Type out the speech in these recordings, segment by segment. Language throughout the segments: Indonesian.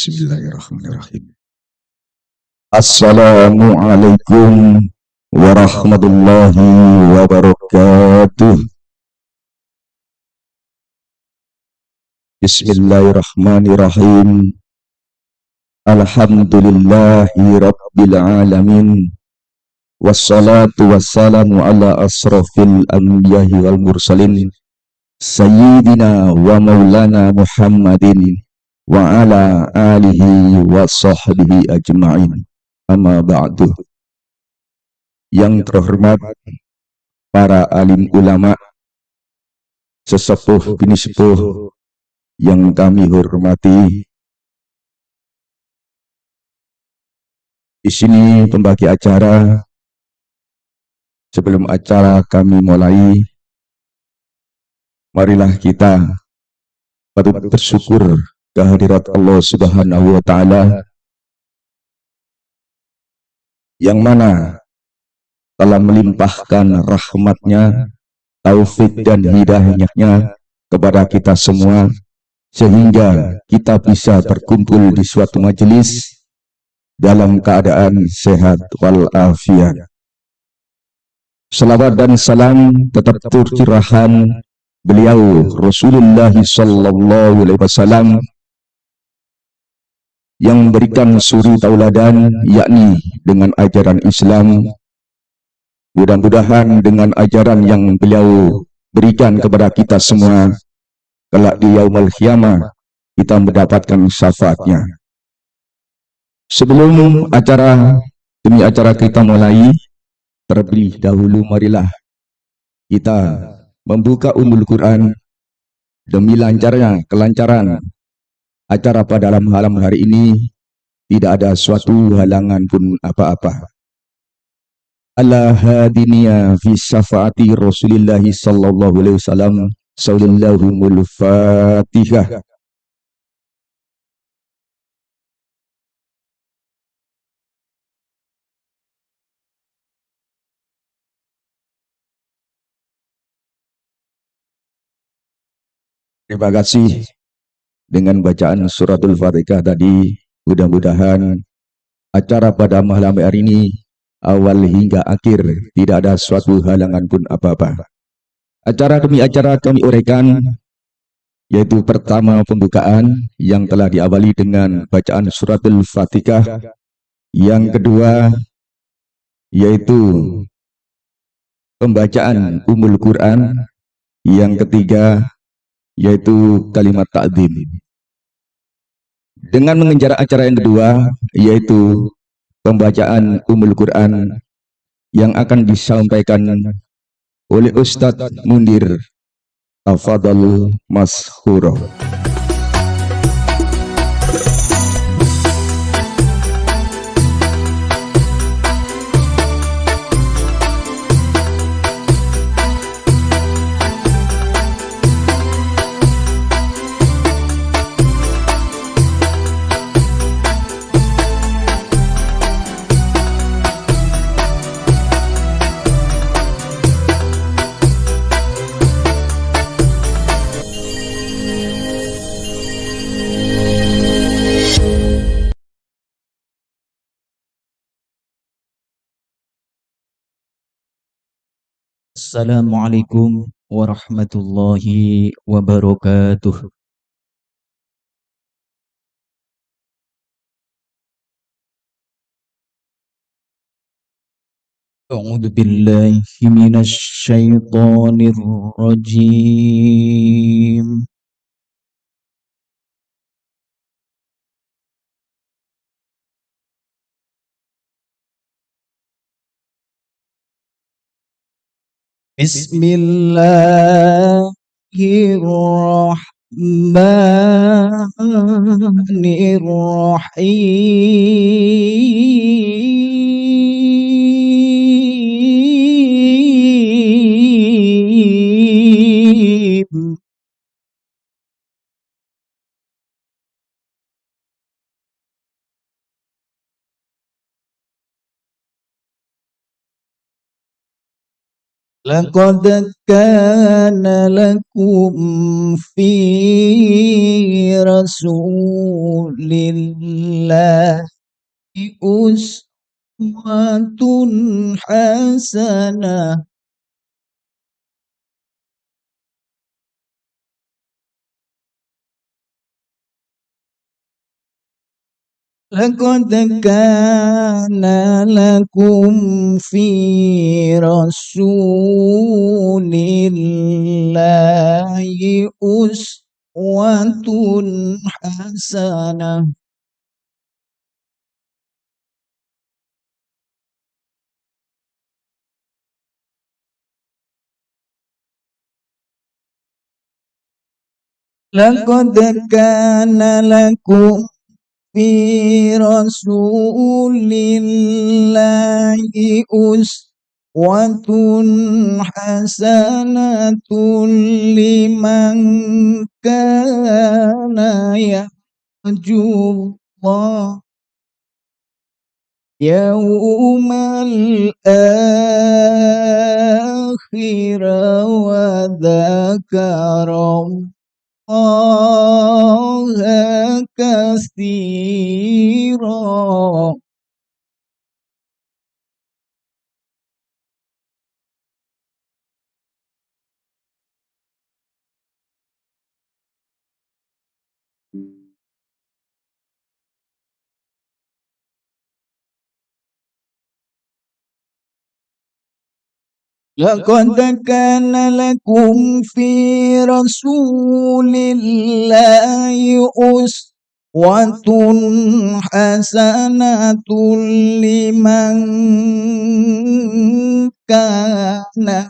Bismillahirrahmanirrahim. Assalamualaikum warahmatullahi wabarakatuh. Bismillahirrahmanirrahim. Alhamdulillahi rabbil alamin. Wassalatu wassalamu ala asrafil anbiya'i wal mursalin Sayyidina wa maulana Muhammadin wa ala alihi wa sahbihi ajma'in. Amma ba'du. Yang terhormat para alim ulama, sesepuh bini sepuh yang kami hormati. Di sini pembagi acara. Sebelum acara kami mulai, marilah kita patut bersyukur kehadirat Allah Subhanahu wa Ta'ala yang mana telah melimpahkan rahmatnya, taufik dan hidayahnya kepada kita semua, sehingga kita bisa berkumpul di suatu majelis dalam keadaan sehat walafiat. Salawat dan salam tetap tercurahkan beliau Rasulullah sallallahu alaihi wasallam yang memberikan suri tauladan, yakni dengan ajaran Islam. Mudah-mudahan dengan ajaran yang beliau berikan kepada kita semua, kelak di yaumul qiyamah kita mendapatkan syafaatnya. Sebelum acara demi acara kita mulai, terlebih dahulu marilah kita membuka Ummul Quran demi kelancaran acara pada malam hari ini. Tidak ada suatu halangan pun apa-apa. Ala hadiniya fi syafaati Rasulillah sallallahu alaihi wasallam. Sallallahu Fatihah. Terima kasih. Dengan bacaan suratul Fatihah tadi, mudah-mudahan acara pada malam hari ini awal hingga akhir tidak ada suatu halangan pun apa-apa. Acara demi acara kami uraikan, yaitu pertama pembukaan yang telah diawali dengan bacaan suratul Fatihah. Yang kedua yaitu pembacaan Ummul Quran. Yang ketiga yaitu kalimat ta'zim. Dengan mengejar acara yang kedua, yaitu pembacaan Ummul Quran yang akan disampaikan oleh Ustadz Mundir. Tafadhal mashkura. Assalamualaikum warahmatullahi wabarakatuh. A'udzu billahi minasy syaithanir rajim. Bismillahirrahmanirrahim. لقد كان لكم في رسول الله أسوة حسنة لقد كان لكم في رسول الله أسوة حسنة لقد كان لكم في رسول الله أسوة حسنة لمن كان يرجو الله يوم الآخر وذكر الله كثيرا لقد كان لكم في رسول الله أسوة حسنة لمن كان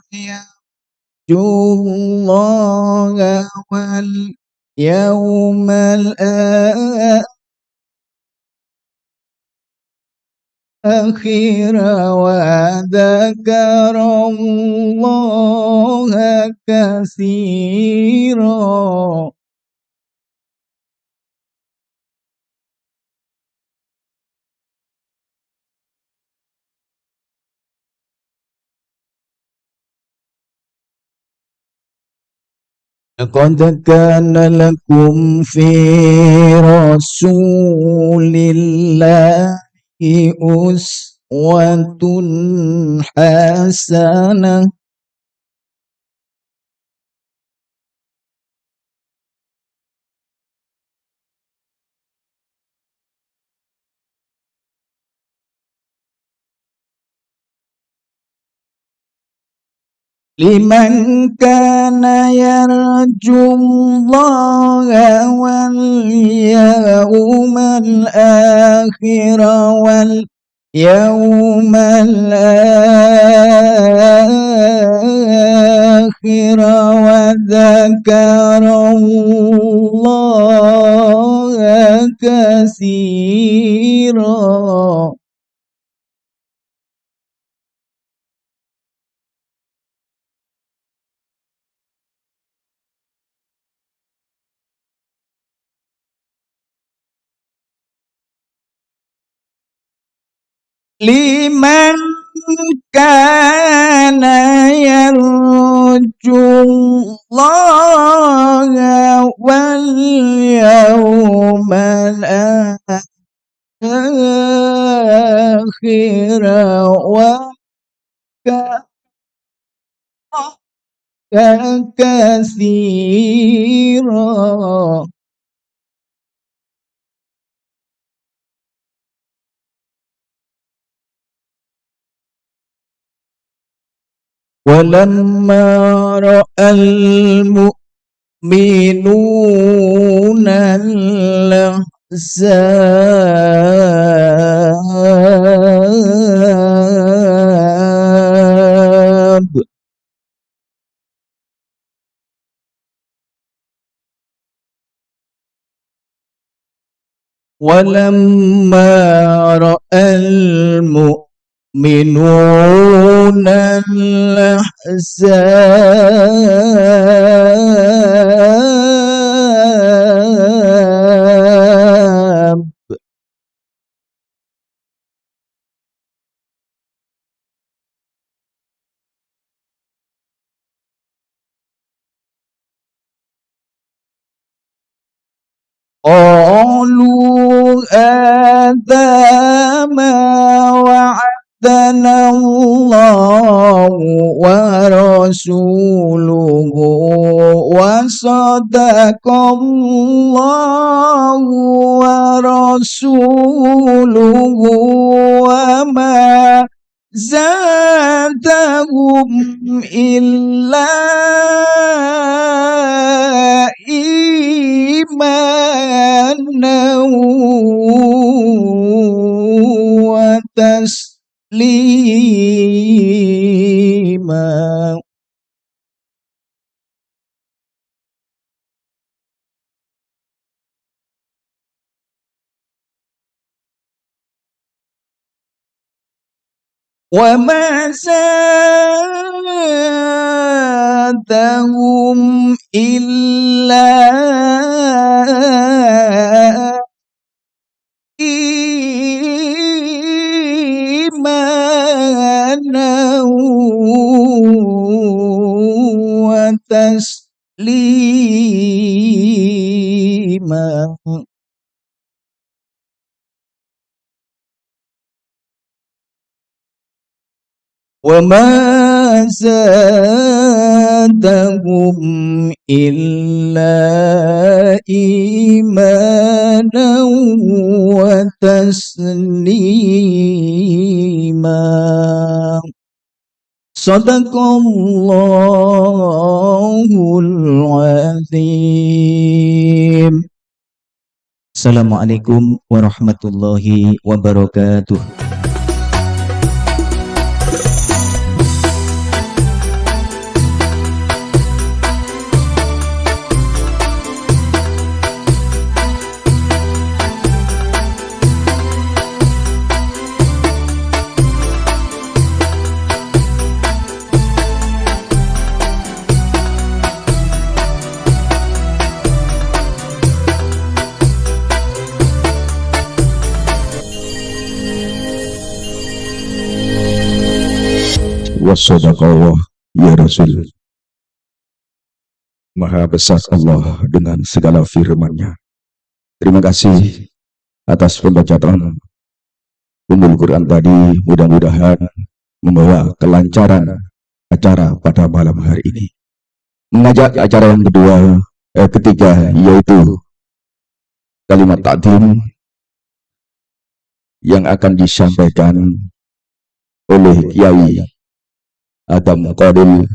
يرجو الله واليوم الآخر وذكر الله كثيرا لقد كان لكم في رسول الله أسوة حسنة لمن كان يرجو الله واليوم الآخر وذكر الله كثيرا لمن كان يرجو الله واليوم الآخر كثيرا ولما رأى المؤمنون الأحزاب ولما رأى المؤمنون الأحزاب هذا ما وعدنا الله ورسوله وصدق الله ورسوله وما زادهم إلا إيمانا وتسليما. وما زادهم إلا إيمانا وتسليما. وما زادهم إلا إيمانا وتسليما. صدق الله العظيم. Assalamualaikum warahmatullahi wabarakatuh. Wassadaqallah ya Rasul. Maha besar Allah dengan segala firman-Nya. Terima kasih atas pembacaan Ummul Quran tadi. Mudah-mudahan membawa kelancaran acara pada malam hari ini. Mengajak acara yang ketiga, yaitu kalimat takdim yang akan disampaikan oleh Kiai Adam Qadil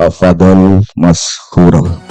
Fadl Mashura.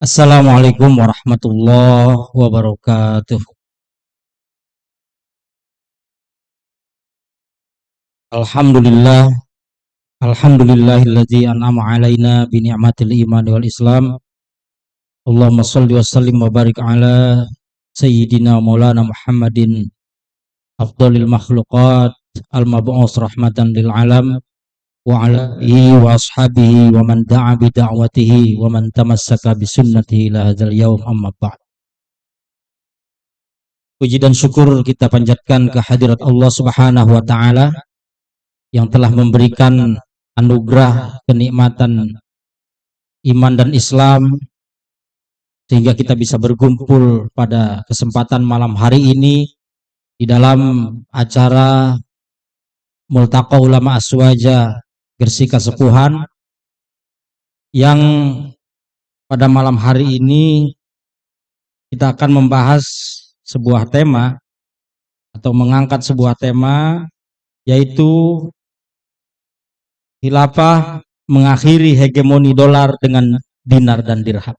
Assalamualaikum warahmatullahi wabarakatuh. Alhamdulillah, alhamdulillahilladzi an'ama alaina bi ni'matil iman wal islam. Allahumma shalli wa sallim wa barik ala sayyidina maulana Muhammadin afdhalil makhluqat al-mab'us rahmatan lil alam wa ala alihi wa ashabihi wa man da'a bi da'watihi wa man tamassaka bi sunnatihi ila hadzal yaum, amma ba'd. Puji dan syukur kita panjatkan ke hadirat Allah Subhanahu wa taala yang telah memberikan anugerah kenikmatan iman dan Islam sehingga kita bisa berkumpul pada kesempatan malam hari ini di dalam acara Multaqa Ulama Aswaja Gresik Kasepuhan, yang pada malam hari ini kita akan membahas sebuah tema atau mengangkat sebuah tema, yaitu khilafah mengakhiri hegemoni dolar dengan dinar dan dirham.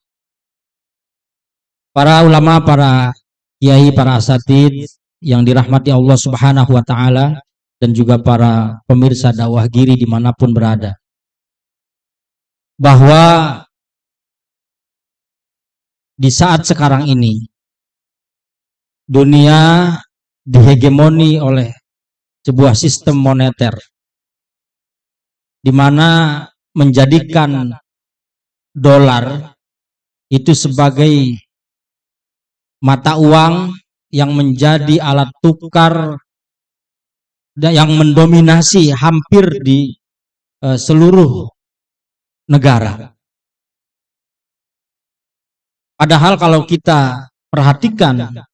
Para ulama, para kiai, para asatidz yang dirahmati Allah Subhanahu wa taala, dan juga para pemirsa dakwah Giri dimanapun berada, bahwa di saat sekarang ini dunia dihegemoni oleh sebuah sistem moneter di mana menjadikan dolar itu sebagai mata uang yang menjadi alat tukar yang mendominasi hampir di seluruh negara. Padahal kalau kita perhatikan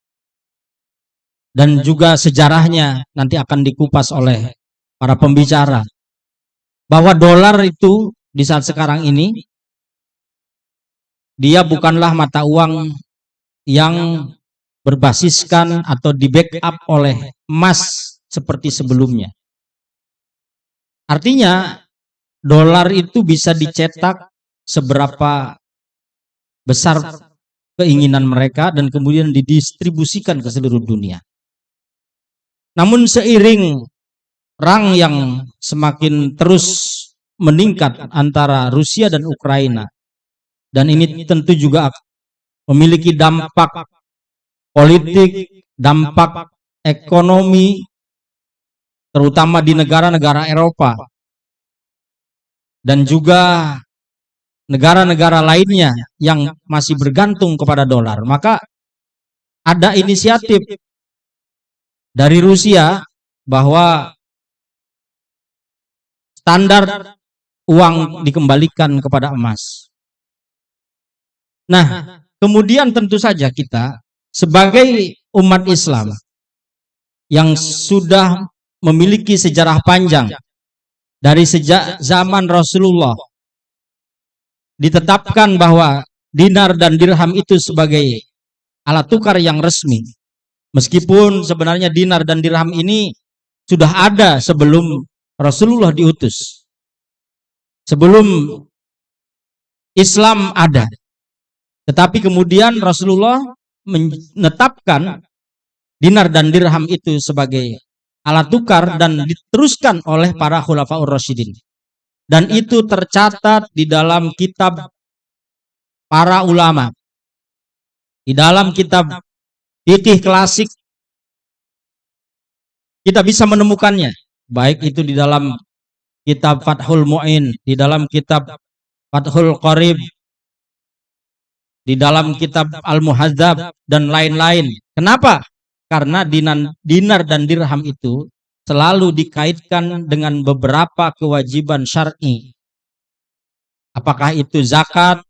dan juga sejarahnya nanti akan dikupas oleh para pembicara, bahwa dolar itu di saat sekarang ini dia bukanlah mata uang yang berbasiskan atau di backup oleh emas seperti sebelumnya. Artinya dolar itu bisa dicetak seberapa besar keinginan mereka dan kemudian didistribusikan ke seluruh dunia. Namun seiring perang yang semakin terus meningkat antara Rusia dan Ukraina, dan ini tentu juga memiliki dampak politik, dampak ekonomi, terutama di negara-negara Eropa, dan juga negara-negara lainnya yang masih bergantung kepada dolar. Maka ada inisiatif dari Rusia bahwa standar uang dikembalikan kepada emas. Nah, kemudian tentu saja kita sebagai umat Islam yang sudah memiliki sejarah panjang dari sejak zaman Rasulullah ditetapkan bahwa dinar dan dirham itu sebagai alat tukar yang resmi. Meskipun sebenarnya dinar dan dirham ini sudah ada sebelum Rasulullah diutus. Sebelum Islam ada. Tetapi kemudian Rasulullah menetapkan dinar dan dirham itu sebagai alat tukar dan diteruskan oleh para khulafaur rasyidin. Dan itu tercatat di dalam kitab para ulama. Di dalam kitab fikih klasik kita bisa menemukannya. Baik itu di dalam kitab Fathul Mu'in, di dalam kitab Fathul Qarib, di dalam kitab Al-Muhadzab dan lain-lain. Kenapa? Karena dinar dan dirham itu selalu dikaitkan dengan beberapa kewajiban syar'i. Apakah itu zakat,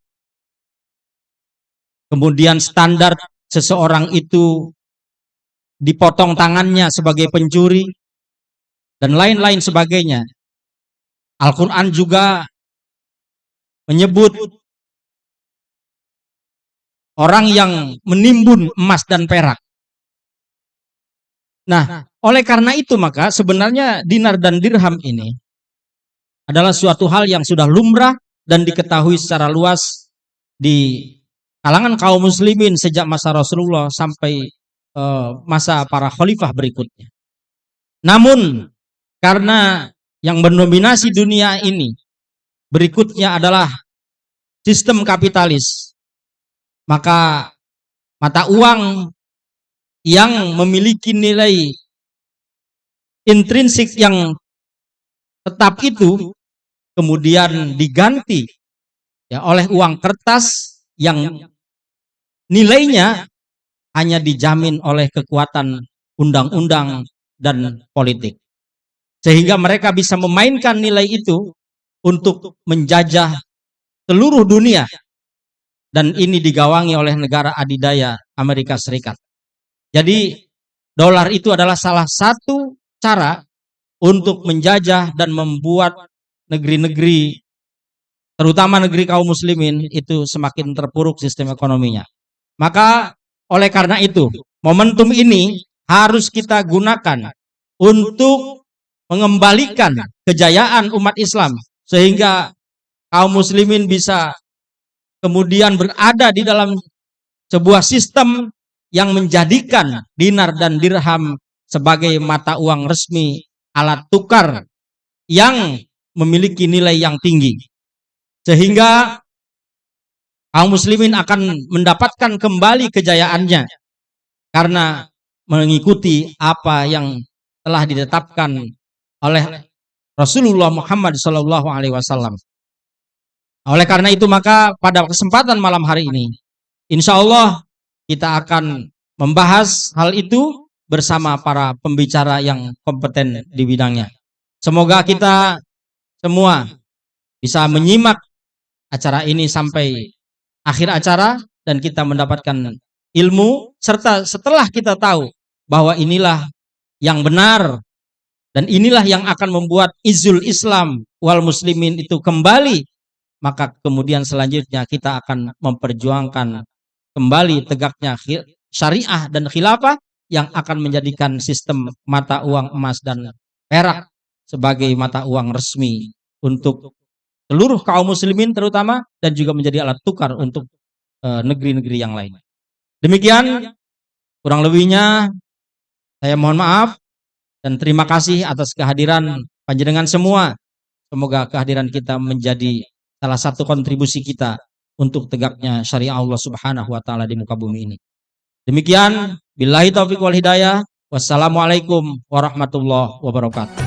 kemudian standar seseorang itu dipotong tangannya sebagai pencuri, dan lain-lain sebagainya. Al-Quran juga menyebut orang yang menimbun emas dan perak. Nah, oleh karena itu maka sebenarnya dinar dan dirham ini adalah suatu hal yang sudah lumrah dan diketahui secara luas di kalangan kaum muslimin sejak masa Rasulullah sampai masa para khalifah berikutnya. Namun karena yang mendominasi dunia ini berikutnya adalah sistem kapitalis, maka mata uang yang memiliki nilai intrinsik yang tetap itu kemudian diganti ya oleh uang kertas yang nilainya hanya dijamin oleh kekuatan undang-undang dan politik. Sehingga mereka bisa memainkan nilai itu untuk menjajah seluruh dunia. Dan ini digawangi oleh negara adidaya Amerika Serikat. Jadi dolar itu adalah salah satu cara untuk menjajah dan membuat negeri-negeri, terutama negeri kaum muslimin, itu semakin terpuruk sistem ekonominya. Maka oleh karena itu, momentum ini harus kita gunakan untuk mengembalikan kejayaan umat Islam sehingga kaum muslimin bisa kemudian berada di dalam sebuah sistem yang menjadikan dinar dan dirham sebagai mata uang resmi, alat tukar yang memiliki nilai yang tinggi. Sehingga kaum muslimin akan mendapatkan kembali kejayaannya karena mengikuti apa yang telah ditetapkan oleh Rasulullah Muhammad SAW. Oleh karena itu maka pada kesempatan malam hari ini, insya Allah kita akan membahas hal itu bersama para pembicara yang kompeten di bidangnya. Semoga kita semua bisa menyimak acara ini sampai akhir acara dan kita mendapatkan ilmu, serta setelah kita tahu bahwa inilah yang benar dan inilah yang akan membuat izul Islam wal muslimin itu kembali, maka kemudian selanjutnya kita akan memperjuangkan kembali tegaknya syariah dan khilafah yang akan menjadikan sistem mata uang emas dan perak sebagai mata uang resmi untuk seluruh kaum muslimin terutama, dan juga menjadi alat tukar untuk negeri-negeri yang lain. Demikian kurang lebihnya saya mohon maaf dan terima kasih atas kehadiran panjenengan semua. Semoga kehadiran kita menjadi salah satu kontribusi kita untuk tegaknya syariah Allah Subhanahu wa taala di muka bumi ini. Demikian, billahi taufiq wal hidayah. Wassalamualaikum warahmatullahi wabarakatuh.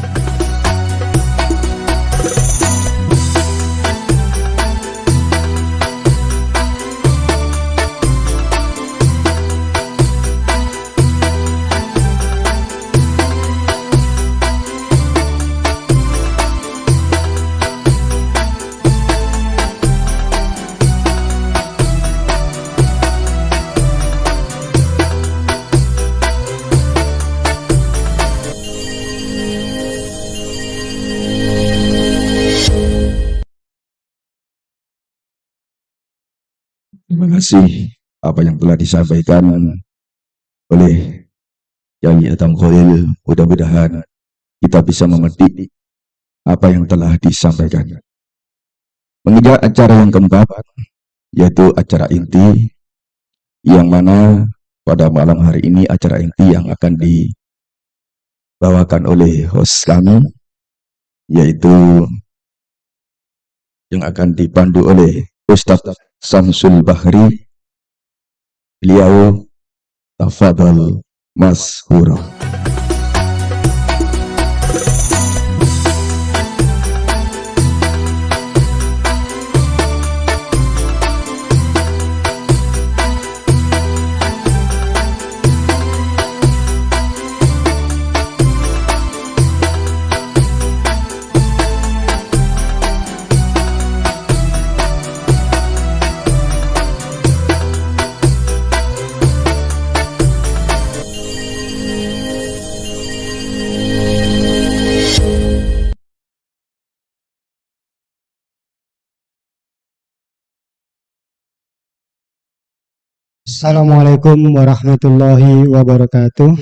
Terima kasih apa yang telah disampaikan oleh Kiai Adam Khalil. Mudah-mudahan kita bisa memetik apa yang telah disampaikan. Menginjak acara yang keempat, yaitu acara inti, yang mana pada malam hari ini acara inti yang akan dibawakan oleh host kami, yaitu yang akan dipandu oleh Ustadz Samsul Bahri. Beliau tafadhal mashkura. Assalamualaikum warahmatullahi wabarakatuh.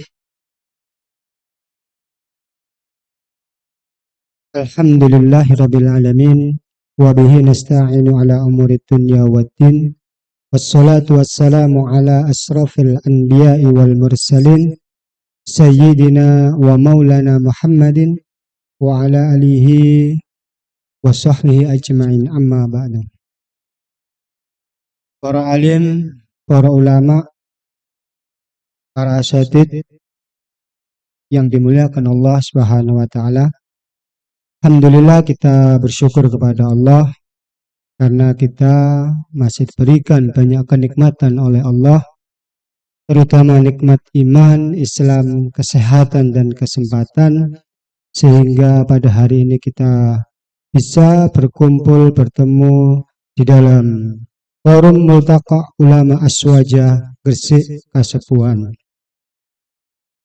Alhamdulillahirabbil alamin wa bihi nasta'inu ala umuri dunya waddin. Wassalatu wassalamu ala asrafil anbiya'i wal mursalin sayyidina wa maulana Muhammadin wa ala alihi wa sahbihi ajma'in, amma ba'du. Para alim, para ulama, para asatid yang dimuliakan Allah Subhanahu wa taala. Alhamdulillah kita bersyukur kepada Allah karena kita masih diberikan banyak kenikmatan oleh Allah, terutama nikmat iman, Islam, kesehatan dan kesempatan, sehingga pada hari ini kita bisa berkumpul bertemu di dalam Forum Multaqa Ulama Aswaja Gresik Kasepuhan.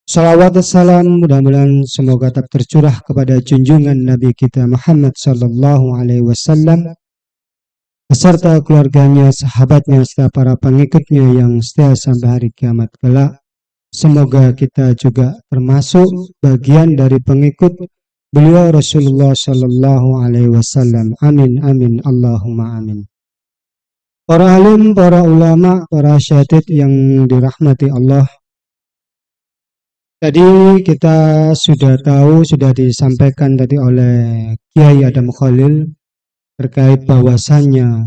Salawat dan salam mudah-mudahan semoga tetap tercurah kepada junjungan Nabi kita Muhammad sallallahu alaihi wasallam beserta keluarganya, sahabatnya, serta para pengikutnya yang setia sampai hari kiamat kelak. Semoga kita juga termasuk bagian dari pengikut beliau Rasulullah sallallahu alaihi wasallam. Amin amin Allahumma amin. Para alim, para ulama, para syahid yang dirahmati Allah. Tadi kita sudah tahu, sudah disampaikan tadi oleh Kiai Adam Khalil terkait bahwasannya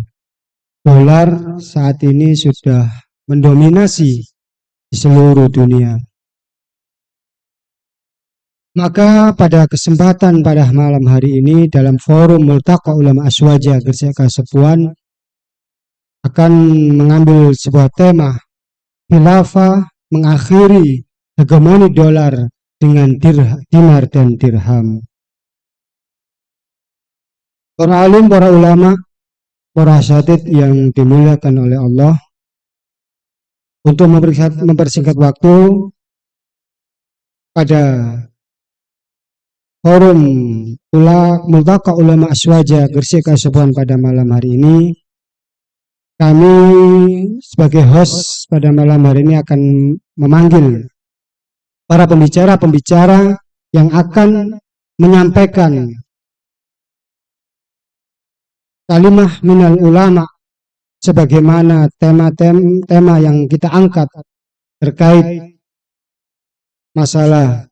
dolar saat ini sudah mendominasi di seluruh dunia. Maka pada kesempatan pada malam hari ini dalam forum Multaqa Ulama Aswaja Gresik Kasepuan akan mengambil sebuah tema khilafah mengakhiri hegemoni dolar dengan dinar dan dirham. Para alim, para ulama, para asatidz yang dimuliakan oleh Allah, untuk mempersingkat waktu pada forum Multaqa Ulama Aswaja Gresik Kasepuan pada malam hari ini, kami sebagai host pada malam hari ini akan memanggil para pembicara-pembicara yang akan menyampaikan kalimah minal ulama sebagaimana tema yang kita angkat terkait masalah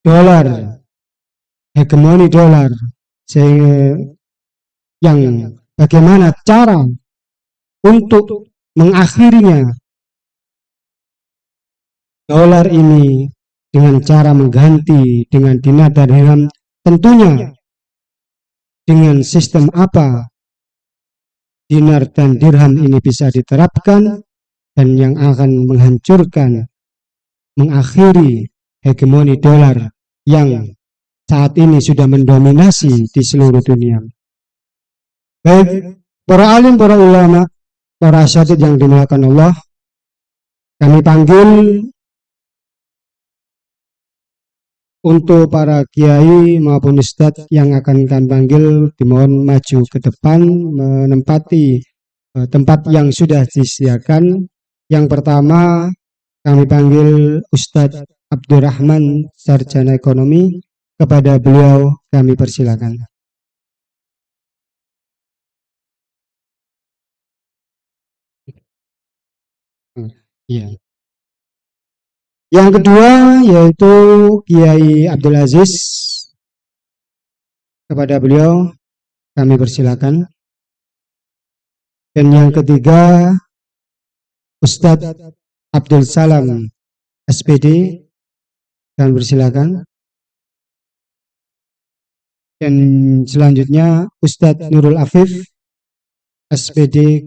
dolar, hegemoni dolar, yang bagaimana cara untuk mengakhirinya dolar ini dengan cara mengganti dengan dinar dan dirham, tentunya dengan sistem apa dinar dan dirham ini bisa diterapkan dan yang akan menghancurkan, mengakhiri hegemoni dolar yang saat ini sudah mendominasi di seluruh dunia. Baik para alim, para ulama, para asatidz yang dimuliakan Allah, kami panggil untuk para kiai maupun ustadz yang akan kami panggil, dimohon maju ke depan menempati tempat yang sudah disediakan. Yang pertama kami panggil Ustadz Abdurrahman, sarjana ekonomi. Kepada beliau kami persilakan. Iya. Yang kedua yaitu Kiai Abdul Aziz. Kepada beliau kami persilakan. Dan yang ketiga Ustadz Abdul Salam, SPD, kami persilakan. Dan selanjutnya Ustadz Nurul Afif, SPD,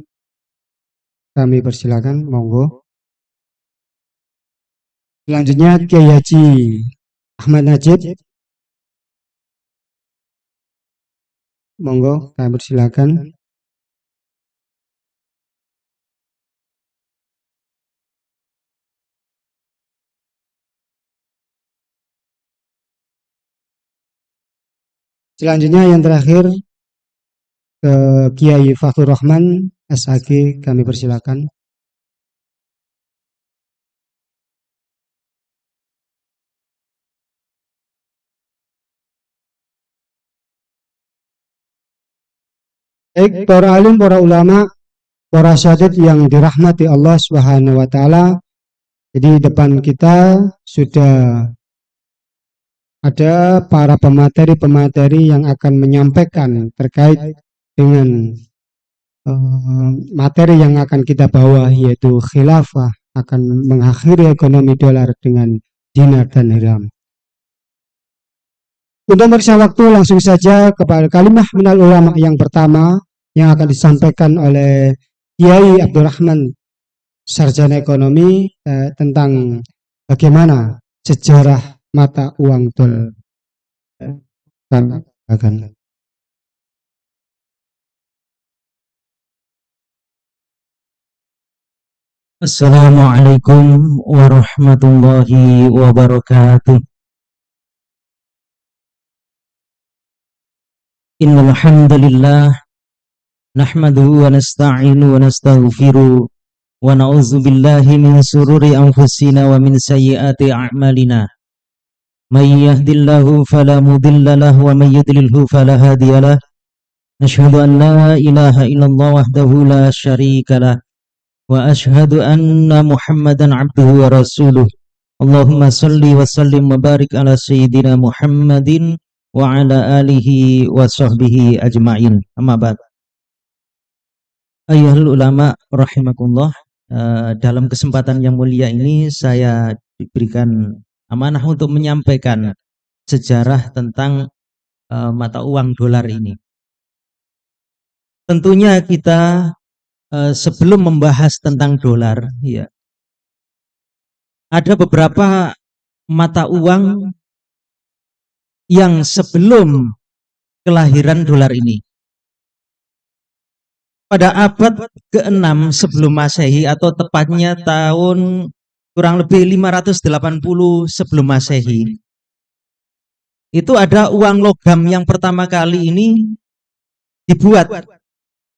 kami persilakan, monggo. Selanjutnya Kiai Haji Ahmad Najib, monggo, kami persilakan. Selanjutnya yang terakhir ke Kiai Fakhrur Rahman, SAG, kami persilakan. Baik para alim, para ulama, para asatidz yang dirahmati Allah Subhanahu wa taala. Jadi depan kita sudah ada para pemateri-pemateri yang akan menyampaikan terkait dengan materi yang akan kita bawa, yaitu khilafah akan mengakhiri ekonomi dolar dengan dinar dan dirham. Untuk memeriksa waktu, langsung saja kepada kalimah minal ulama yang pertama yang akan disampaikan oleh Kiai Abdurrahman, sarjana ekonomi, tentang bagaimana sejarah mata uang dolar. Assalamualaikum warahmatullahi wabarakatuh. Innal hamdalillah nahmaduhu wa nasta'inu wa nastaghfiruh wa na'udzu billahi min sururi anfusina wa min sayyiati a'malina. May yahdihillahu fala mudilla lahu wa may yudlilhu fala hadiyalah. Nashhadu an la ilaha illallah wahdahu la syarika lah wa ashhadu anna Muhammadan abduhu wa rasuluh. Allahumma salli wa sallim wa barik ala sayyidina Muhammadin wa ala alihi wa sahbihi ajma'in. Amma ba'd. Ayyuhal ulama rahimakumullah, dalam kesempatan yang mulia ini saya diberikan amanah untuk menyampaikan sejarah tentang mata uang dolar ini. Tentunya kita sebelum membahas tentang dolar, ya, ada beberapa mata uang yang sebelum kelahiran dolar ini. Pada abad ke-6 sebelum Masehi atau tepatnya tahun kurang lebih 580 sebelum Masehi, itu ada uang logam yang pertama kali ini dibuat,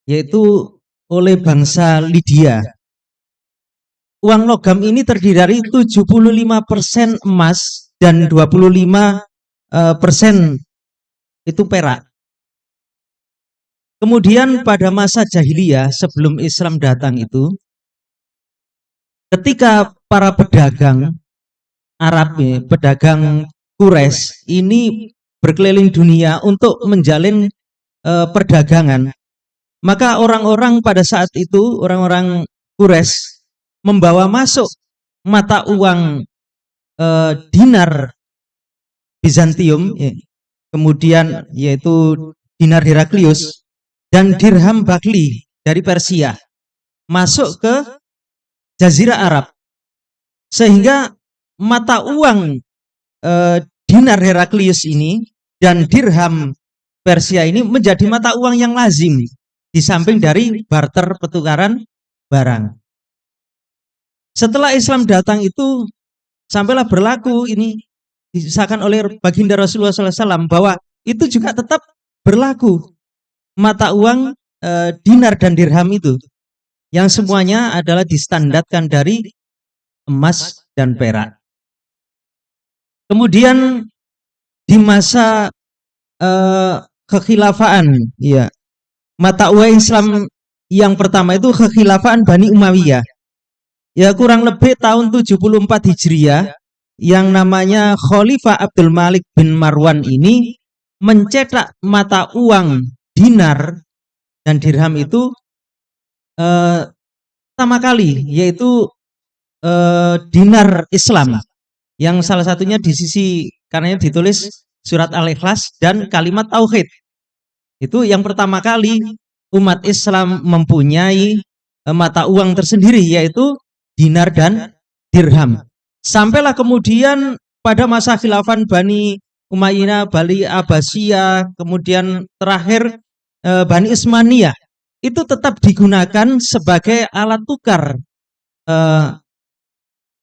yaitu oleh bangsa Lydia. Uang logam ini terdiri dari 75% emas dan 25% itu perak. Kemudian pada masa jahiliyah sebelum Islam datang itu, ketika para pedagang Arab, pedagang Quraisy ini berkeliling dunia untuk menjalin perdagangan, maka orang-orang pada saat itu, orang-orang Quraisy membawa masuk mata uang dinar Bizantium, kemudian yaitu dinar Heraklius dan dirham Bakli dari Persia masuk ke Jazirah Arab, sehingga mata uang dinar Heraklius ini dan dirham Persia ini menjadi mata uang yang lazim di samping dari barter pertukaran barang. Setelah Islam datang itu sampailah berlaku ini disahkan oleh baginda Rasulullah SAW bahwa itu juga tetap berlaku mata uang dinar dan dirham itu, yang semuanya adalah distandarkan dari emas dan perak. Kemudian di masa kekhilafaan, ya, mata uang Islam yang pertama itu kekhilafaan Bani Umayyah, ya, kurang lebih tahun 74 Hijriah, yang namanya Khalifah Abdul Malik bin Marwan ini mencetak mata uang dinar dan dirham itu pertama kali, yaitu dinar Islam, yang salah satunya di sisi karenanya ditulis surat Al-Ikhlas dan kalimat tauhid. Itu yang pertama kali umat Islam mempunyai mata uang tersendiri, yaitu dinar dan dirham. Sampailah kemudian pada masa khilafah Bani Umayyah, Bani Abbasiyah, kemudian terakhir Bani Utsmaniyah, itu tetap digunakan sebagai alat tukar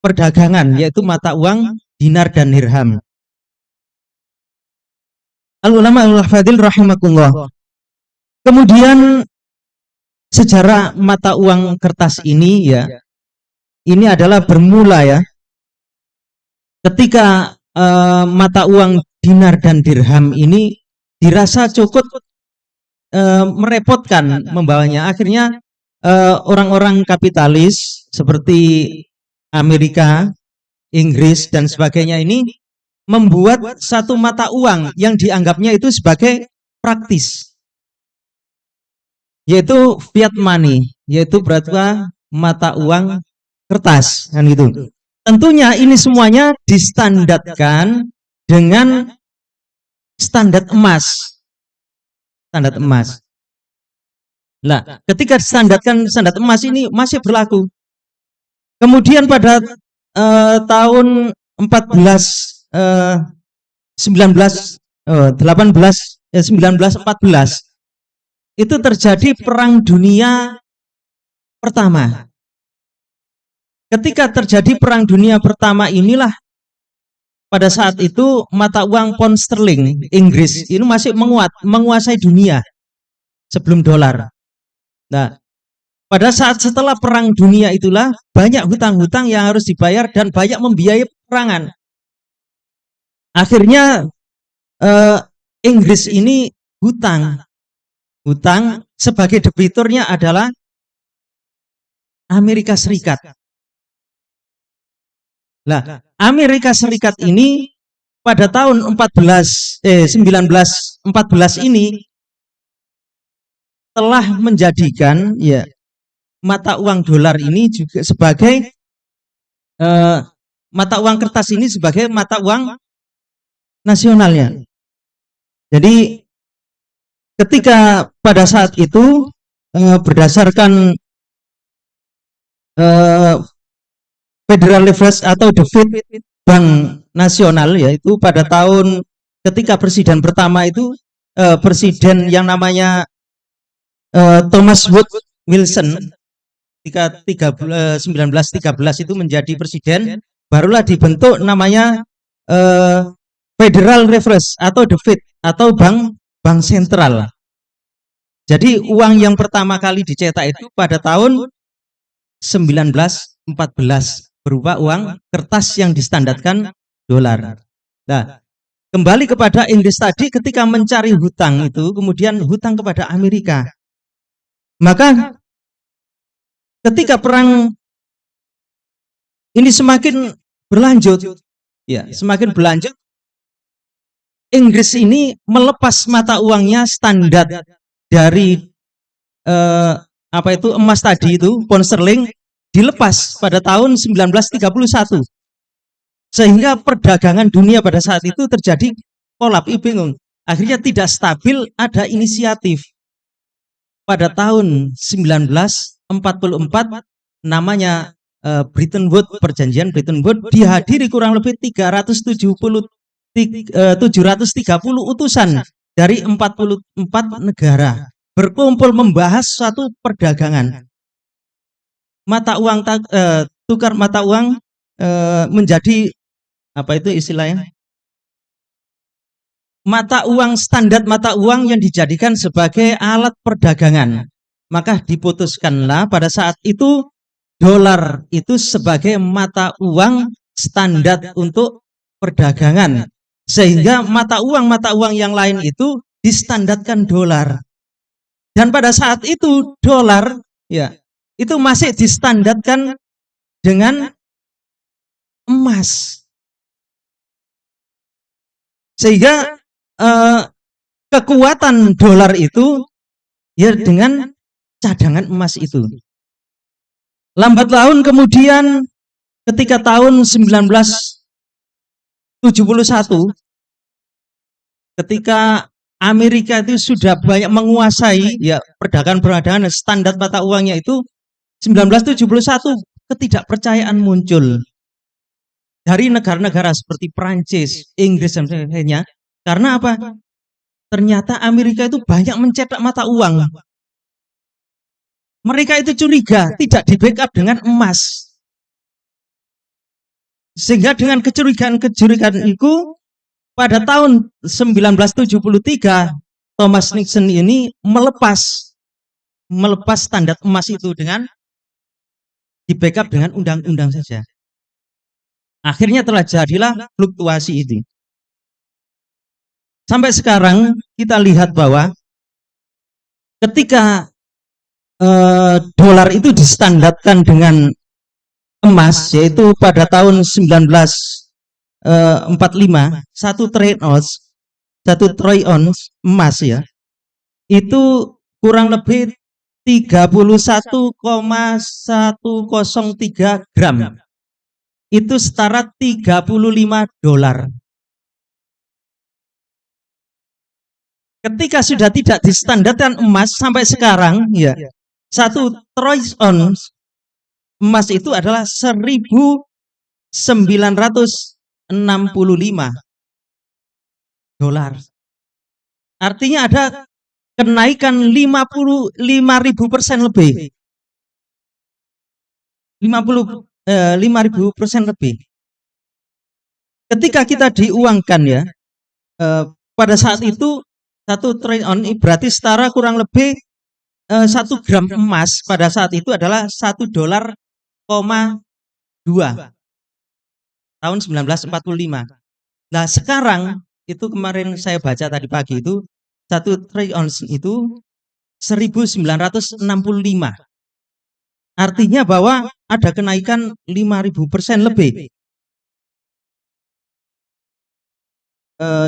perdagangan, yaitu mata uang dinar dan dirham. Al-ulama al-fadil rahimakumullah. Kemudian sejarah mata uang kertas ini, ya, ini adalah bermula, ya, ketika mata uang dinar dan dirham ini dirasa cukup merepotkan membawanya. Akhirnya orang-orang kapitalis seperti Amerika, Inggris dan sebagainya ini membuat satu mata uang yang dianggapnya itu sebagai praktis, yaitu fiat money, yaitu berupa mata uang kertas, kan gitu. Tentunya ini semuanya distandarkan dengan standar emas. Standar emas. Nah, ketika distandarkan standar emas ini masih berlaku. Kemudian pada tahun 1914 itu terjadi Perang Dunia Pertama. Ketika terjadi Perang Dunia Pertama inilah pada saat itu mata uang pound sterling Inggris ini masih menguasai dunia sebelum dolar. Nah, pada saat setelah Perang Dunia itulah banyak hutang-hutang yang harus dibayar dan banyak membiayai peperangan. Akhirnya Inggris ini hutang sebagai debiturnya adalah Amerika Serikat. Nah, Amerika Serikat ini pada tahun 1914 ini telah menjadikan ya mata uang dolar ini juga sebagai mata uang kertas ini sebagai mata uang nasionalnya. Jadi ketika pada saat itu berdasarkan Federal Reserve atau The Fed Bank Nasional, yaitu pada tahun ketika presiden pertama itu presiden yang namanya Thomas Woodrow Wilson ketika 1913 itu menjadi presiden, barulah dibentuk namanya Federal Reserve atau The Fed atau bank sentral. Jadi uang yang pertama kali dicetak itu pada tahun 1914 berupa uang kertas yang distandarkan dolar. Nah, kembali kepada Inggris tadi, ketika mencari hutang itu kemudian hutang kepada Amerika. Maka ketika perang ini semakin berlanjut, ya, semakin berlanjut, Inggris ini melepas mata uangnya standar dari emas tadi itu, pound sterling, dilepas pada tahun 1931. Sehingga perdagangan dunia pada saat itu terjadi kolaps, bingung. Akhirnya tidak stabil, ada inisiatif. Pada tahun 1944 namanya Bretton Woods, perjanjian Bretton Woods, dihadiri kurang lebih 730 utusan dari 44 negara berkumpul membahas suatu perdagangan. Mata uang tukar mata uang menjadi apa itu istilahnya? Mata uang standar, mata uang yang dijadikan sebagai alat perdagangan. Maka diputuskanlah pada saat itu dolar itu sebagai mata uang standar untuk perdagangan. Sehingga mata uang yang lain itu distandarkan dolar. Dan pada saat itu dolar ya itu masih distandarkan dengan emas. Sehingga kekuatan dolar itu ya dengan cadangan emas itu. Lambat laun kemudian ketika tahun 1971 ketika Amerika itu sudah banyak menguasai ya perdagangan standar mata uangnya itu, 1971 ketidakpercayaan muncul dari negara-negara seperti Prancis, Inggris dan sebagainya. Karena apa? Ternyata Amerika itu banyak mencetak mata uang. Mereka itu curiga tidak di backup dengan emas. Sehingga dengan kecurigaan itu pada tahun 1973 Thomas Nixon ini melepas standar emas itu dengan di backup dengan undang-undang saja. Akhirnya telah jadilah fluktuasi itu. Sampai sekarang kita lihat bahwa ketika dolar itu distandarkan dengan emas, yaitu pada tahun 1945 satu troy ounce emas ya itu kurang lebih 31,103 gram, itu setara 35 dolar. Ketika sudah tidak distandarkan emas sampai sekarang ya, satu troy ounce emas itu adalah 1.965 dolar. Artinya ada kenaikan 55.000% lebih. 55.000% lebih. Ketika kita diuangkan ya, pada saat itu 1 troy ounce berarti setara kurang lebih 1 gram emas pada saat itu adalah $1,2 tahun 1945. Nah sekarang itu kemarin saya baca tadi pagi itu 1 troy ounce itu 1.965. Artinya bahwa ada kenaikan 5.000% lebih.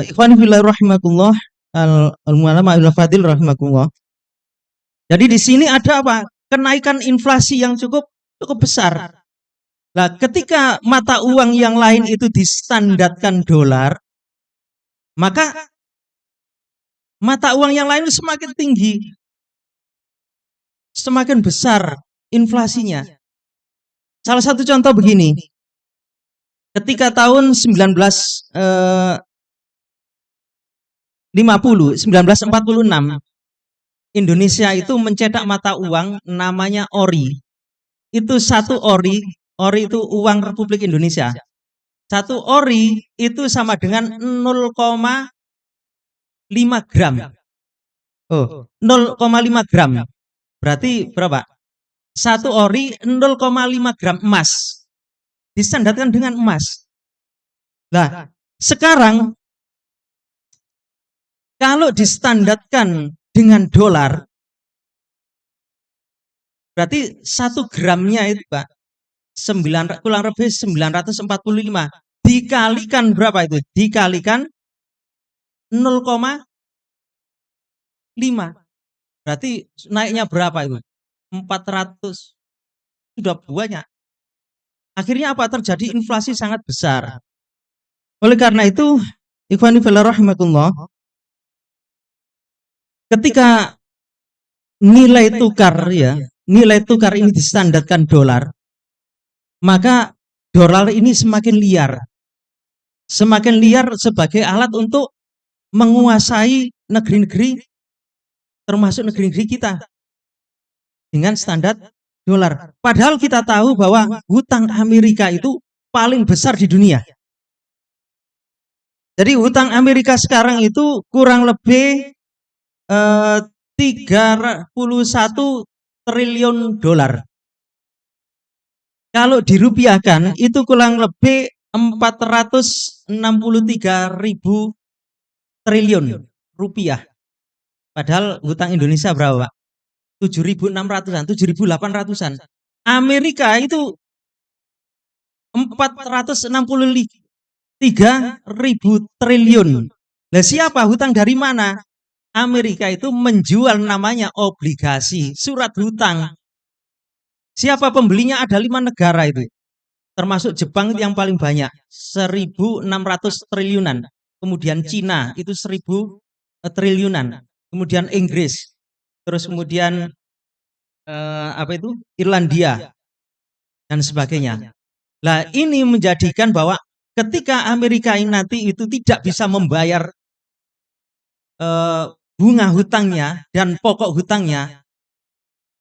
Ikhwani fillah rahimakumullah, al-mu'alama al-fadil rahimakumullah. Jadi di sini ada apa? Kenaikan inflasi yang cukup besar. Nah, ketika mata uang yang lain itu distandarkan dolar, maka mata uang yang lain semakin tinggi, semakin besar inflasinya. Salah satu contoh begini, ketika tahun 1946, Indonesia itu mencetak mata uang namanya ori. Itu satu ori itu uang Republik Indonesia. Satu ori itu sama dengan 0,5 gram. Oh, 0,5 gram. Berarti berapa? Satu ori 0,5 gram emas. Disandarkan dengan emas. Nah, sekarang kalau distandarkan dengan dolar, berarti 1 gramnya itu Pak, kurang lebih 945. Dikalikan berapa itu? Dikalikan 0,5. Berarti naiknya berapa itu? 400. Sudah banyak. Akhirnya apa? Terjadi inflasi sangat besar. Oleh karena itu, ikhwani fillah rahimakumullah, ketika nilai tukar ini distandarkan dolar, maka dolar ini semakin liar. Semakin liar sebagai alat untuk menguasai negeri-negeri, termasuk negeri-negeri kita, dengan standar dolar. Padahal kita tahu bahwa hutang Amerika itu paling besar di dunia. Jadi hutang Amerika sekarang itu kurang lebih 31 triliun dolar. Kalau dirupiahkan itu kurang lebih 463.000 triliun rupiah. Padahal hutang Indonesia berapa, Pak? 7.600-an, 7.800-an. Amerika itu 463.000 triliun. Nah, siapa hutang dari mana? Amerika itu menjual namanya obligasi, surat hutang. Siapa pembelinya? Ada 5 negara itu. Termasuk Jepang itu yang paling banyak, 1.600 triliunan. Kemudian Cina itu 1.000 triliunan. Kemudian Inggris. Terus kemudian Irlandia dan sebagainya. Nah, ini menjadikan bahwa ketika Amerika ini nanti itu tidak bisa membayar bunga hutangnya dan pokok hutangnya,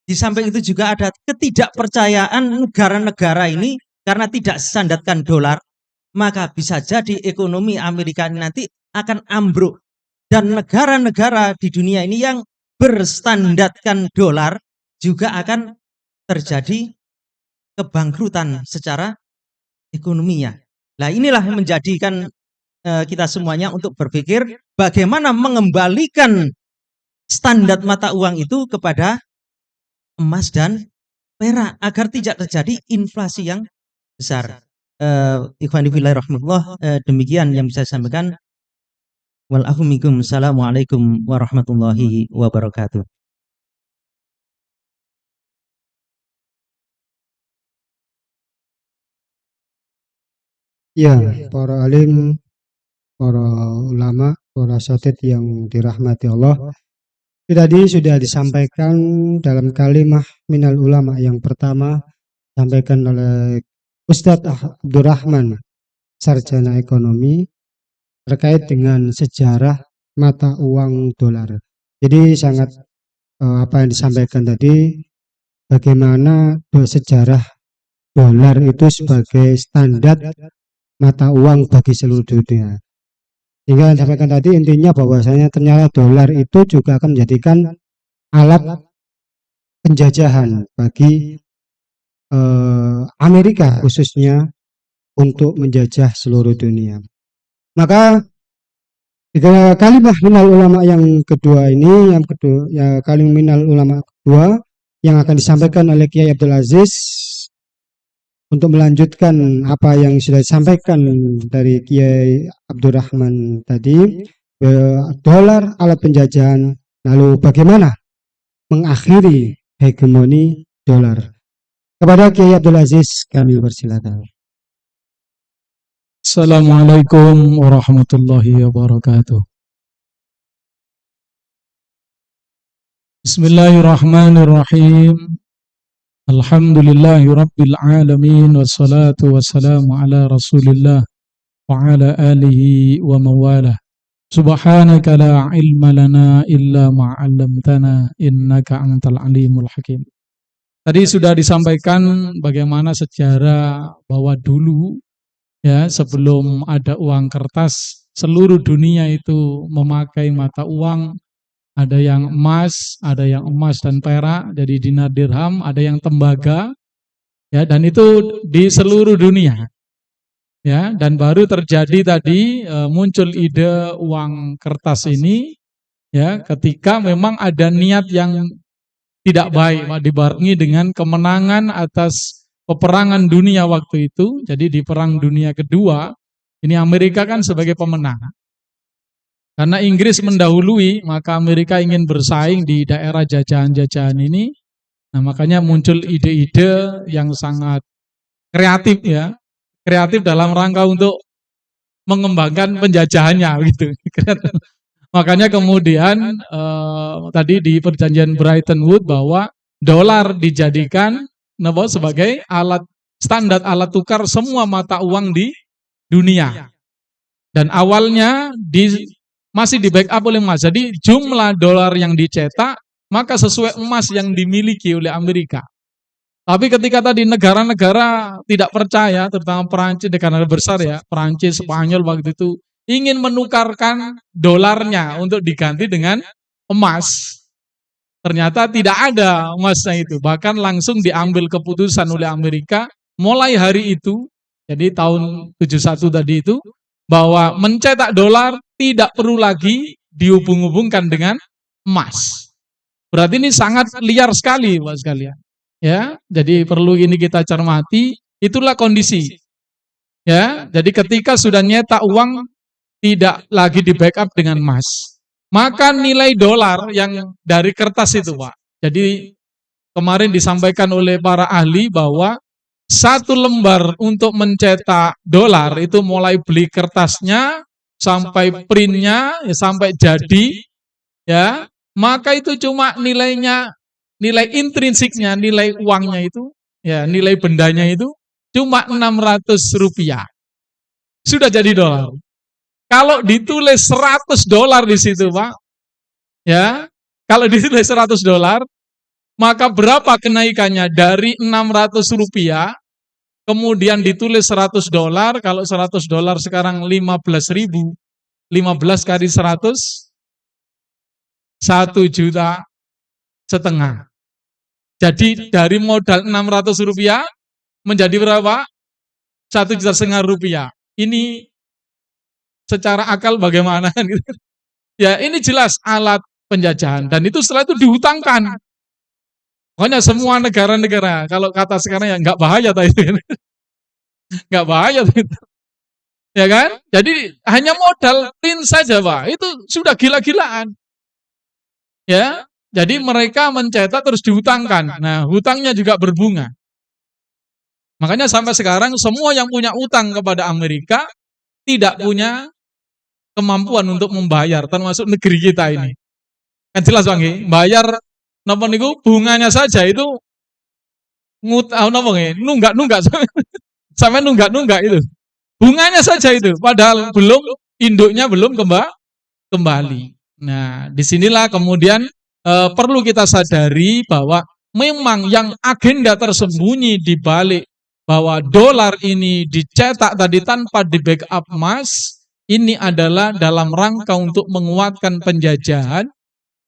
di samping itu juga ada ketidakpercayaan negara-negara ini karena tidak standarkan dolar, maka bisa jadi ekonomi Amerika ini nanti akan ambruk, dan negara-negara di dunia ini yang berstandarkan dolar juga akan terjadi kebangkrutan secara ekonominya. Nah, inilah yang menjadikan kita semuanya untuk berpikir bagaimana mengembalikan standar mata uang itu kepada emas dan perak agar tidak terjadi inflasi yang besar. Ikhwani fillah rahmatullah, demikian yang bisa saya sampaikan. Assalamualaikum warahmatullahi wabarakatuh. Ya, para alim, para ulama, para asatidz yang dirahmati Allah, tadi sudah disampaikan dalam kalimah minal ulama yang pertama, disampaikan oleh Ustadz Abdurrahman, sarjana ekonomi, terkait dengan sejarah mata uang dolar. Jadi sangat apa yang disampaikan tadi, bagaimana sejarah dolar itu sebagai standar mata uang bagi seluruh dunia. Hingga yang disampaikan tadi intinya bahwasanya ternyata dolar itu juga akan menjadikan alat penjajahan bagi Amerika khususnya untuk menjajah seluruh dunia. Maka kalimat minal ulama yang kedua ini, kalimat minal ulama kedua yang akan disampaikan oleh Kiai Abdul Aziz untuk melanjutkan apa yang sudah disampaikan dari Kiai Abdurrahman tadi, dolar alat penjajahan. Lalu bagaimana mengakhiri hegemoni dolar. Kepada Kiai Abdul Aziz kami persilakan. Assalamualaikum warahmatullahi wabarakatuh. Bismillahirrahmanirrahim. Alhamdulillahi rabbil alamin. Wassalatu wassalamu ala rasulillah wa ala alihi wa mawalah. Subhanaka la ilma lana illa ma'allamtana innaka antal alimul hakim. Tadi sudah disampaikan bagaimana sejarah bahwa dulu ya, sebelum ada uang kertas, seluruh dunia itu memakai mata uang, ada yang emas dan perak, jadi dinar dirham, ada yang tembaga, ya, dan itu di seluruh dunia, ya, dan baru terjadi tadi muncul ide uang kertas ini, ya, ketika memang ada niat yang tidak baik, dibarengi dengan kemenangan atas peperangan dunia waktu itu. Jadi di Perang Dunia Kedua, ini Amerika kan sebagai pemenang. Karena Inggris mendahului, maka Amerika ingin bersaing di daerah jajahan-jajahan ini. Nah, makanya muncul ide-ide yang sangat kreatif, ya. Kreatif dalam rangka untuk mengembangkan penjajahannya gitu. Makanya kemudian tadi di perjanjian Bretton Woods bahwa dolar dijadikan sebagai alat standar, alat tukar semua mata uang di dunia. Dan awalnya masih di backup oleh emas. Jadi jumlah dolar yang dicetak maka sesuai emas yang dimiliki oleh Amerika. Tapi ketika tadi negara-negara tidak percaya, terutama Perancis, negara besar ya, Perancis, Spanyol waktu itu ingin menukarkan dolarnya untuk diganti dengan emas. Ternyata tidak ada emasnya itu. Bahkan langsung diambil keputusan oleh Amerika mulai hari itu, jadi tahun 71 tadi itu, bahwa mencetak dolar tidak perlu lagi dihubung-hubungkan dengan emas. Berarti ini sangat liar sekali, Pak sekalian. Ya, jadi perlu ini kita cermati, itulah kondisi. Ya, jadi ketika sudah nyetak uang tidak lagi di backup dengan emas, maka nilai dolar yang dari kertas itu, Pak. Jadi kemarin disampaikan oleh para ahli bahwa satu lembar untuk mencetak dolar itu mulai beli kertasnya sampai printnya, ya, sampai jadi, ya, maka itu cuma nilainya, nilai intrinsiknya, nilai uangnya itu, ya, nilai bendanya itu cuma Rp600. Sudah jadi dolar. Kalau ditulis $100 di situ, Pak, ya, kalau ditulis $100, maka berapa kenaikannya dari Rp600, kemudian ditulis $100, kalau $100 sekarang 15.000, 15 kali 100, 1,5 juta. Jadi dari modal Rp600 menjadi berapa? 1,5 juta. Ini secara akal bagaimana? Ya, ini jelas alat penjajahan, dan itu setelah itu dihutangkan. Pokoknya semua negara-negara, kalau kata sekarang ya nggak bahaya tadi, nggak bahaya itu, ya kan? Jadi hanya modal print saja, Pak, itu sudah gila-gilaan. Ya, jadi mereka mencetak terus dihutangkan. Nah, hutangnya juga berbunga. Makanya sampai sekarang semua yang punya utang kepada Amerika tidak punya kemampuan untuk membayar, termasuk negeri kita ini. Kan jelas, Bang, bayar napa niku bunganya saja itu nunggak sampai nunggak itu. Bunganya saja itu, padahal induknya belum kembali. Nah, disinilah kemudian perlu kita sadari bahwa memang yang agenda tersembunyi di balik bahwa dolar ini dicetak tadi tanpa di backup emas, ini adalah dalam rangka untuk menguatkan penjajahan,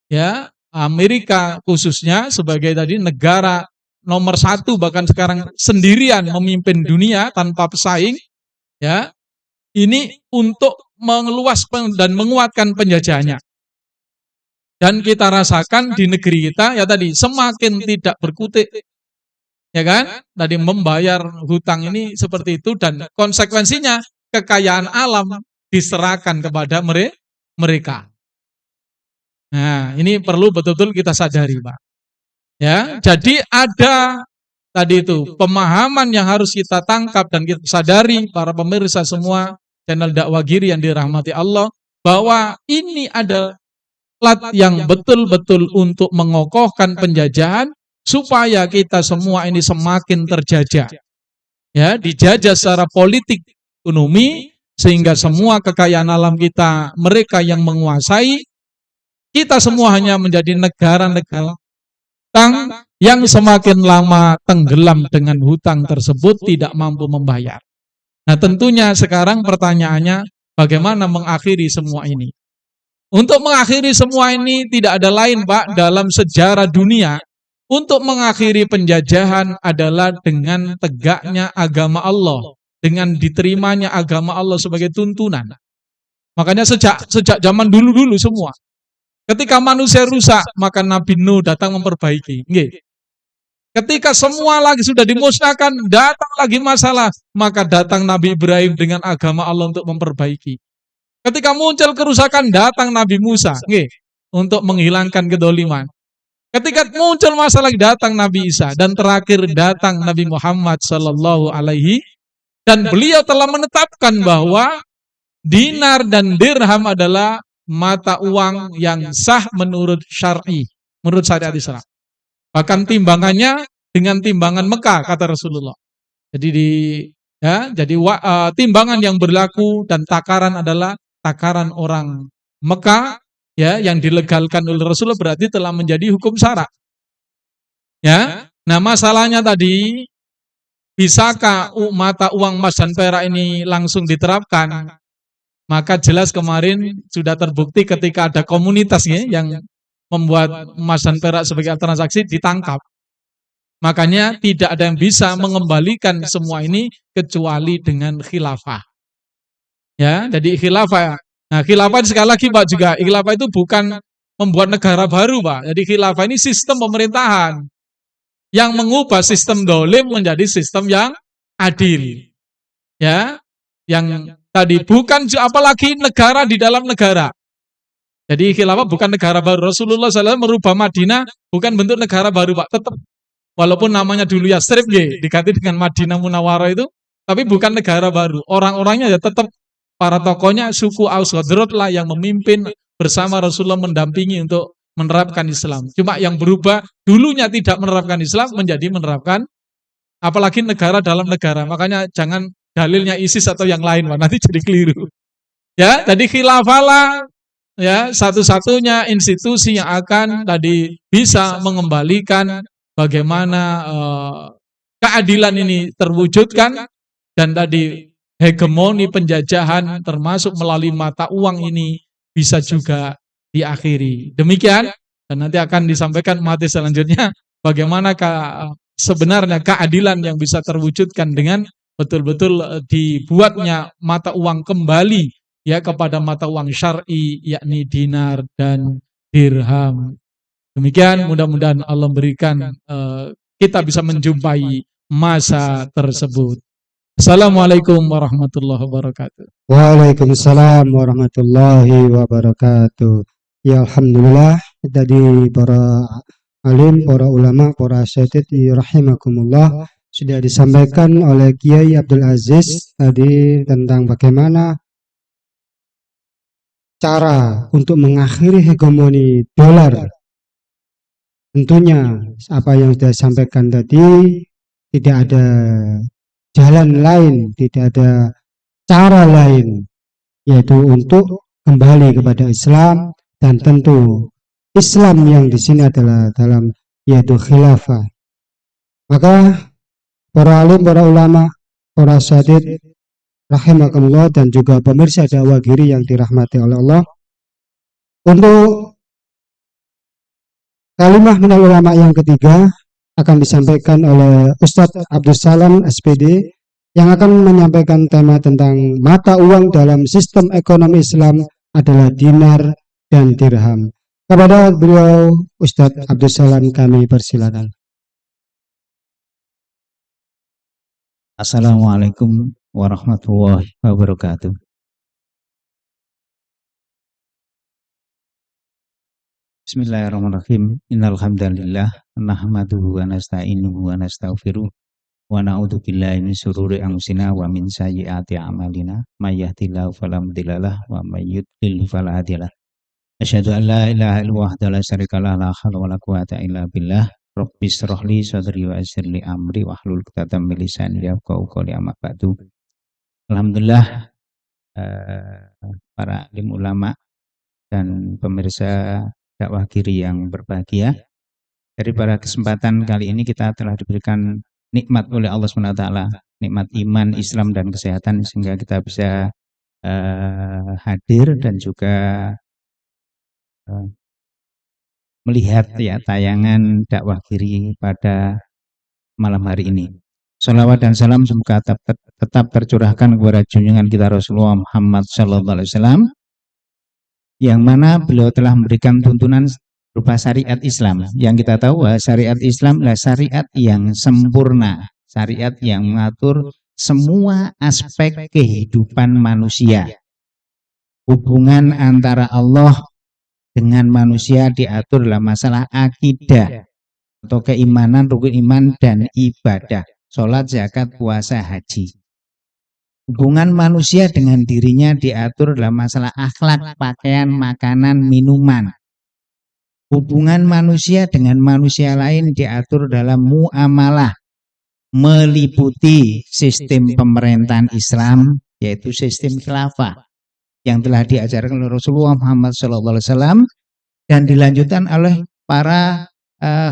ya, Amerika khususnya sebagai tadi negara nomor 1, bahkan sekarang sendirian memimpin dunia tanpa pesaing, ya, ini untuk meluas dan menguatkan penjajahannya. Dan kita rasakan di negeri kita, ya tadi, semakin tidak berkutik, ya kan, tadi membayar hutang ini seperti itu, dan konsekuensinya kekayaan alam diserahkan kepada mereka. Nah, ini perlu betul-betul kita sadari, Pak. Ya, jadi ada tadi itu pemahaman yang harus kita tangkap dan kita sadari para pemirsa semua channel dakwah Giri yang dirahmati Allah, bahwa ini ada alat yang betul-betul untuk mengokohkan penjajahan supaya kita semua ini semakin terjajah. Ya, dijajah secara politik, ekonomi, sehingga semua kekayaan alam kita mereka yang menguasai, kita semua hanya menjadi negara-negara hutang yang semakin lama tenggelam dengan hutang tersebut tidak mampu membayar. Nah, tentunya sekarang pertanyaannya bagaimana mengakhiri semua ini? Untuk mengakhiri semua ini tidak ada lain, Pak, dalam sejarah dunia. Untuk mengakhiri penjajahan adalah dengan tegaknya agama Allah, dengan diterimanya agama Allah sebagai tuntunan. Makanya sejak zaman dulu-dulu semua, ketika manusia rusak, maka Nabi Nuh datang memperbaiki. Nggih. Ketika semua lagi sudah dimusnahkan, datang lagi masalah, maka datang Nabi Ibrahim dengan agama Allah untuk memperbaiki. Ketika muncul kerusakan, datang Nabi Musa, nggih, untuk menghilangkan kedoliman. Ketika muncul masalah, datang Nabi Isa, dan terakhir datang Nabi Muhammad Sallallahu Alaihi, dan beliau telah menetapkan bahwa dinar dan dirham adalah mata uang yang sah menurut syar'i, menurut syariat Islam. Bahkan timbangannya dengan timbangan Mekah, kata Rasulullah. Jadi timbangan yang berlaku dan takaran adalah takaran orang Mekah, ya, yang dilegalkan oleh Rasulullah, berarti telah menjadi hukum syara. Ya, nah masalahnya tadi, bisakah mata uang emas dan perak ini langsung diterapkan? Maka jelas kemarin sudah terbukti ketika ada komunitas ya, yang membuat emas dan perak sebagai transaksi ditangkap. Makanya tidak ada yang bisa mengembalikan semua ini kecuali dengan khilafah. Ya, jadi khilafah. Nah, khilafah sekali lagi Pak juga, khilafah itu bukan membuat negara baru Pak. Jadi khilafah ini sistem pemerintahan yang mengubah sistem dolim menjadi sistem yang adil. Ya, yang tadi bukan apalagi negara di dalam negara. Jadi khilafah bukan negara baru. Rasulullah SAW merubah Madinah bukan bentuk negara baru Pak. Tetap walaupun namanya dulu Yastrib diganti dengan Madinah Munawwarah itu, tapi bukan negara baru. Orang-orangnya ya tetap para tokohnya suku Aus Khadraj lah yang memimpin bersama Rasulullah mendampingi untuk menerapkan Islam. Cuma yang berubah dulunya tidak menerapkan Islam menjadi menerapkan apalagi negara dalam negara. Makanya jangan dalilnya ISIS atau yang lain, Pak, nanti jadi keliru. Ya, jadi khilafah lah ya satu-satunya institusi yang akan tadi bisa mengembalikan bagaimana keadilan ini terwujudkan dan tadi hegemoni penjajahan termasuk melalui mata uang ini bisa juga diakhiri. Demikian, dan nanti akan disampaikan materi selanjutnya bagaimana sebenarnya keadilan yang bisa terwujudkan dengan betul-betul dibuatnya mata uang kembali ya kepada mata uang syar'i, yakni dinar dan dirham. Demikian, mudah-mudahan Allah berikan kita bisa menjumpai masa tersebut. Assalamualaikum warahmatullahi wabarakatuh. Waalaikumsalam warahmatullahi wabarakatuh. Ya Alhamdulillah, tadi para alim, para ulama, para asatidz rahimakumullah sudah disampaikan oleh Kiai Abdul Aziz tadi tentang bagaimana cara untuk mengakhiri hegemoni dolar. Tentunya apa yang sudah disampaikan tadi tidak ada jalan lain, tidak ada cara lain, yaitu untuk kembali kepada Islam, dan tentu Islam yang di sini adalah dalam yaitu khilafah. Maka para alim, para ulama, para asatidz rahimakumullah dan juga pemirsa dakwah Giri yang dirahmati oleh Allah, untuk kalimah minal ulama yang ketiga akan disampaikan oleh Ustadz Abdul Salam SPD yang akan menyampaikan tema tentang mata uang dalam sistem ekonomi Islam adalah dinar dan dirham. Kepada beliau Ustadz Abdul Salam kami persilakan. Assalamualaikum warahmatullahi wabarakatuh. Bismillahirrahmanirrahim. Innal hamdalillah nahmaduhu wa nasta'inuhu wa nastaghfiruh wa na'udzu billahi min syururi anfusina wa min sayyiati a'malina. May yahdihillahu fala mudhillalah wa may yudlil fala hadiyalah. Asyhadu an la ilaha illallah wahdahu la syarika lah, la haula wala quwata illa billah. Rabbi shrah li sadri wa yassir li amri wahlul 'uqdatam min lisani yafqahu qawli, amma ba'du. Alhamdulillah, para alim ulama dan pemirsa dakwah kiri yang berbahagia, dari pada kesempatan kali ini kita telah diberikan nikmat oleh Allah SWT, nikmat iman, Islam, dan kesehatan, sehingga kita bisa hadir dan juga melihat ya tayangan dakwah kiri pada malam hari ini. Salawat dan salam semoga tetap tercurahkan kepada junjungan kita Rasulullah Muhammad SAW, yang mana beliau telah memberikan tuntunan berupa syariat Islam. Yang kita tahu bahwa syariat Islam adalah syariat yang sempurna, syariat yang mengatur semua aspek kehidupan manusia. Hubungan antara Allah dengan manusia diatur dalam masalah akidah atau keimanan, rukun iman, dan ibadah, sholat, zakat, puasa, haji. Hubungan manusia dengan dirinya diatur dalam masalah akhlak, pakaian, makanan, minuman. Hubungan manusia dengan manusia lain diatur dalam muamalah, meliputi sistem pemerintahan Islam, yaitu sistem khilafah yang telah diajarkan oleh Rasulullah Muhammad SAW dan dilanjutkan oleh para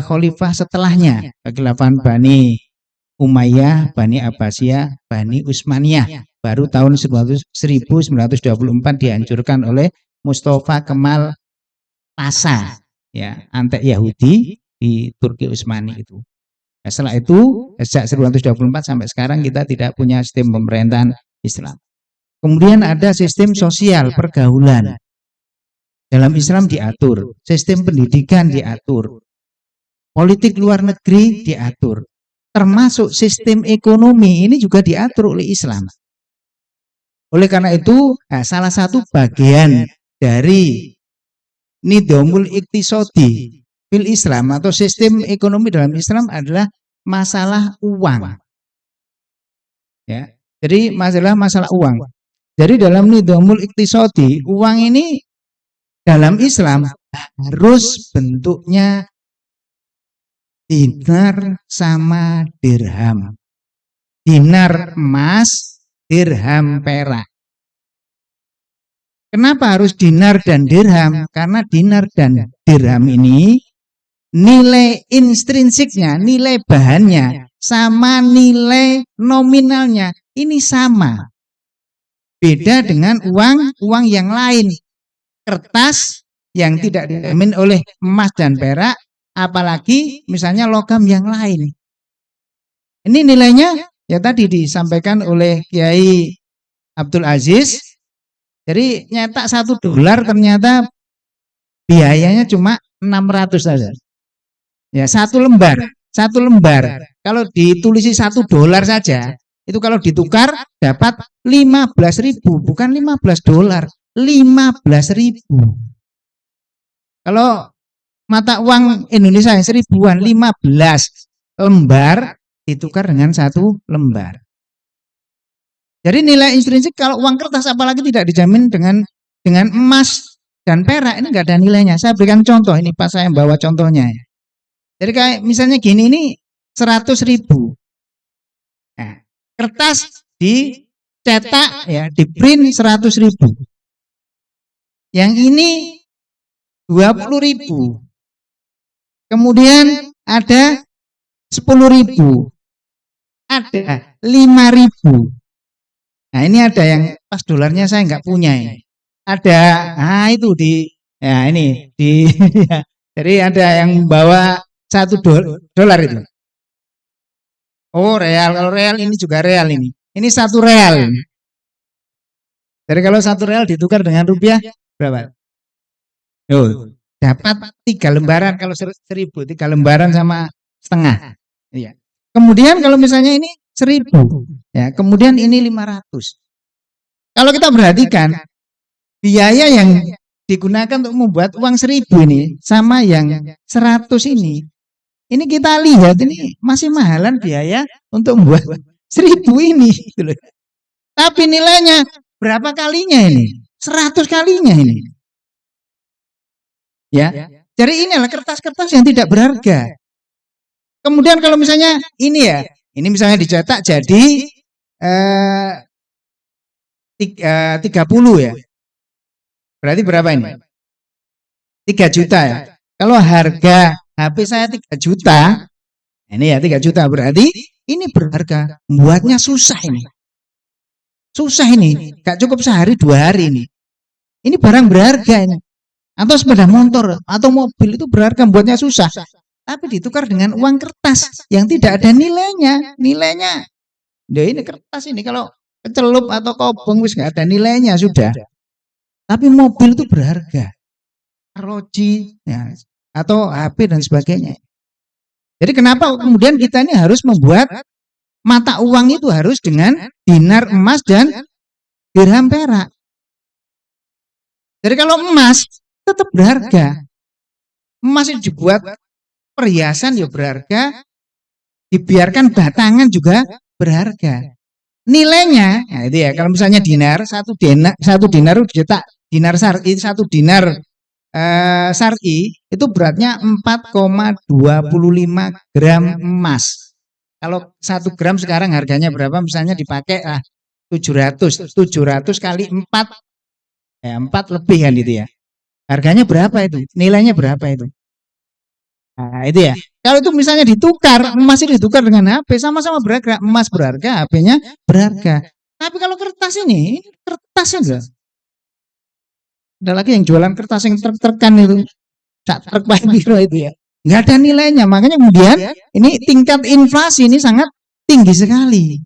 khalifah setelahnya, kekhilafan Bani Umayyah, Bani Abbasiyah, Bani Utsmaniyah. Baru tahun 1924 dihancurkan oleh Mustafa Kemal Pasha, ya, antek Yahudi di Turki Utsmani itu. Nah, setelah itu sejak 1924 sampai sekarang kita tidak punya sistem pemerintahan Islam. Kemudian ada sistem sosial, pergaulan. Dalam Islam diatur, sistem pendidikan diatur, politik luar negeri diatur, termasuk sistem ekonomi ini juga diatur oleh Islam. Oleh karena itu, salah satu bagian dari nidhamul iqtisadi fil Islam atau sistem ekonomi dalam Islam adalah masalah uang. Ya, jadi masalah uang. Jadi dalam nidhamul iqtisadi, uang ini dalam Islam harus bentuknya dinar sama dirham. Dinar emas, dirham perak. Kenapa harus dinar dan dirham? Karena dinar dan dirham ini nilai intrinsiknya, nilai bahannya sama nilai nominalnya ini sama. Beda dengan uang yang lain. Kertas yang tidak dijamin oleh emas dan perak, apalagi misalnya logam yang lain. Ini nilainya ya tadi disampaikan oleh Kiai Abdul Aziz. Jadi nyetak $1 ternyata biayanya cuma 600 saja. Ya, satu lembar. Kalau ditulisi $1 saja, itu kalau ditukar dapat 15.000, bukan $15, 15.000. Kalau mata uang Indonesia 1000-an, 15 lembar ditukar dengan 1 lembar. Jadi nilai intrinsik kalau uang kertas apalagi tidak dijamin dengan emas dan perak, ini enggak ada nilainya. Saya berikan contoh, ini pas saya bawa contohnya. Jadi kayak misalnya gini, ini 100.000. Nah, kertas dicetak ya, di print 100.000. Yang ini 20.000. Kemudian ada 10.000. Ada 5.000. Nah, ini ada yang pas dolarnya saya nggak punya ini. Ada, itu ya ini ya. Jadi ada yang bawa $1 itu. Oh, real. Kalau real ini juga real ini. Ini 1 real. Jadi kalau 1 real ditukar dengan rupiah berapa? Oh, dapat 3 lembaran kalau 1.000, 3 lembaran sama setengah. Iya. Kemudian kalau misalnya ini 1.000, ya, kemudian ini 500. Kalau kita perhatikan biaya yang digunakan untuk membuat uang 1.000 ini sama yang 100 ini. Ini kita lihat ini masih mahalan biaya untuk membuat 1.000 ini. Gitu loh. Tapi nilainya berapa kalinya ini? 100 kalinya ini. Ya. Jadi ini adalah kertas-kertas yang tidak berharga. Kemudian kalau misalnya ini ya, ini misalnya dicetak jadi 30 ya. Berarti berapa ini? 3 juta ya. Kalau harga HP saya 3 juta, ini ya 3 juta berarti ini berharga. Buatnya susah ini. Susah ini, gak cukup sehari 2 hari ini. Ini barang berharga ini. Atau sepeda motor atau mobil itu berharga, buatnya susah. Tapi ditukar dengan uang kertas yang tidak ada nilainya. Nilainya, ya ini kertas ini kalau kecelup atau kobong wis gak ada nilainya sudah. Tapi mobil itu berharga. Roji ya, atau HP dan sebagainya. Jadi kenapa kemudian kita ini harus membuat mata uang itu harus dengan dinar emas dan dirham perak. Jadi kalau emas tetap berharga. Emas itu dibuat perhiasan ya berharga, dibiarkan batangan juga berharga. Nilainya, nah itu ya kalau misalnya dinar, satu dinar dicetak dinar syar'i, 1 dinar syar'i itu beratnya 4,25 gram emas. Kalau 1 gram sekarang harganya berapa? Misalnya dipakai 700 kali 4 ya 4 lebih kan itu ya. Harganya berapa itu? Nilainya berapa itu? Nah, itu ya. Kalau itu misalnya ditukar, emas itu ditukar dengan HP sama-sama berharga, emas berharga, HP-nya berharga. Tapi kalau kertas ini kertasnya enggak. Ada lagi yang jualan kertas yang truk-trukan itu. Truk biro itu ya. Enggak ada nilainya. Makanya kemudian ini tingkat inflasi ini sangat tinggi sekali.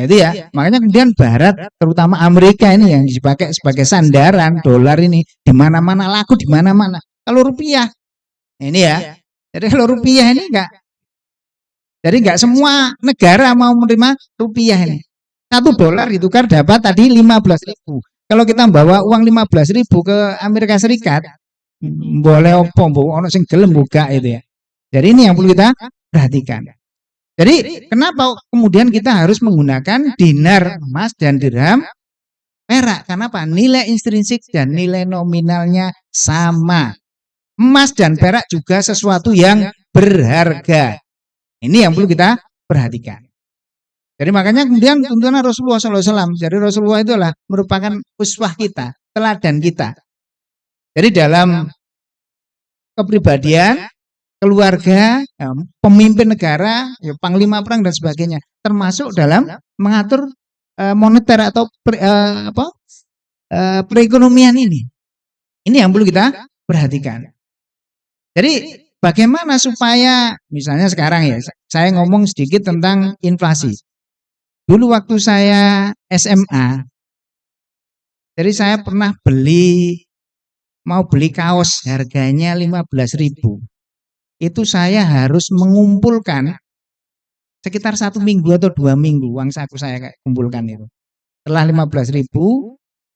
Itu ya, makanya kemudian Barat, terutama Amerika ini yang dipakai sebagai sandaran dolar ini di mana-mana laku di mana-mana. Kalau rupiah, ini ya, jadi kalau rupiah ini jadi enggak semua negara mau menerima rupiah ini. $1 ditukar dapat tadi 15.000. Kalau kita bawa uang 15.000 ke Amerika Serikat, boleh opo, ono sing gelem buka itu ya. Jadi ini yang perlu kita perhatikan. Jadi kenapa kemudian kita harus menggunakan dinar emas dan dirham perak? Kenapa? Nilai intrinsik dan nilai nominalnya sama. Emas dan perak juga sesuatu yang berharga. Ini yang perlu kita perhatikan. Jadi makanya kemudian tuntunan Rasulullah SAW. Jadi Rasulullah itu adalah merupakan uswah kita, teladan kita. Jadi dalam kepribadian, keluarga, pemimpin negara, ya, panglima perang dan sebagainya, termasuk dalam mengatur moneter atau perekonomian ini. Ini yang perlu kita perhatikan. Jadi bagaimana supaya misalnya sekarang ya, saya ngomong sedikit tentang inflasi. Dulu waktu saya SMA, jadi saya pernah mau beli kaos harganya 15.000. Itu saya harus mengumpulkan sekitar 1 minggu atau 2 minggu uang saku saya kumpulkan itu. Setelah 15.000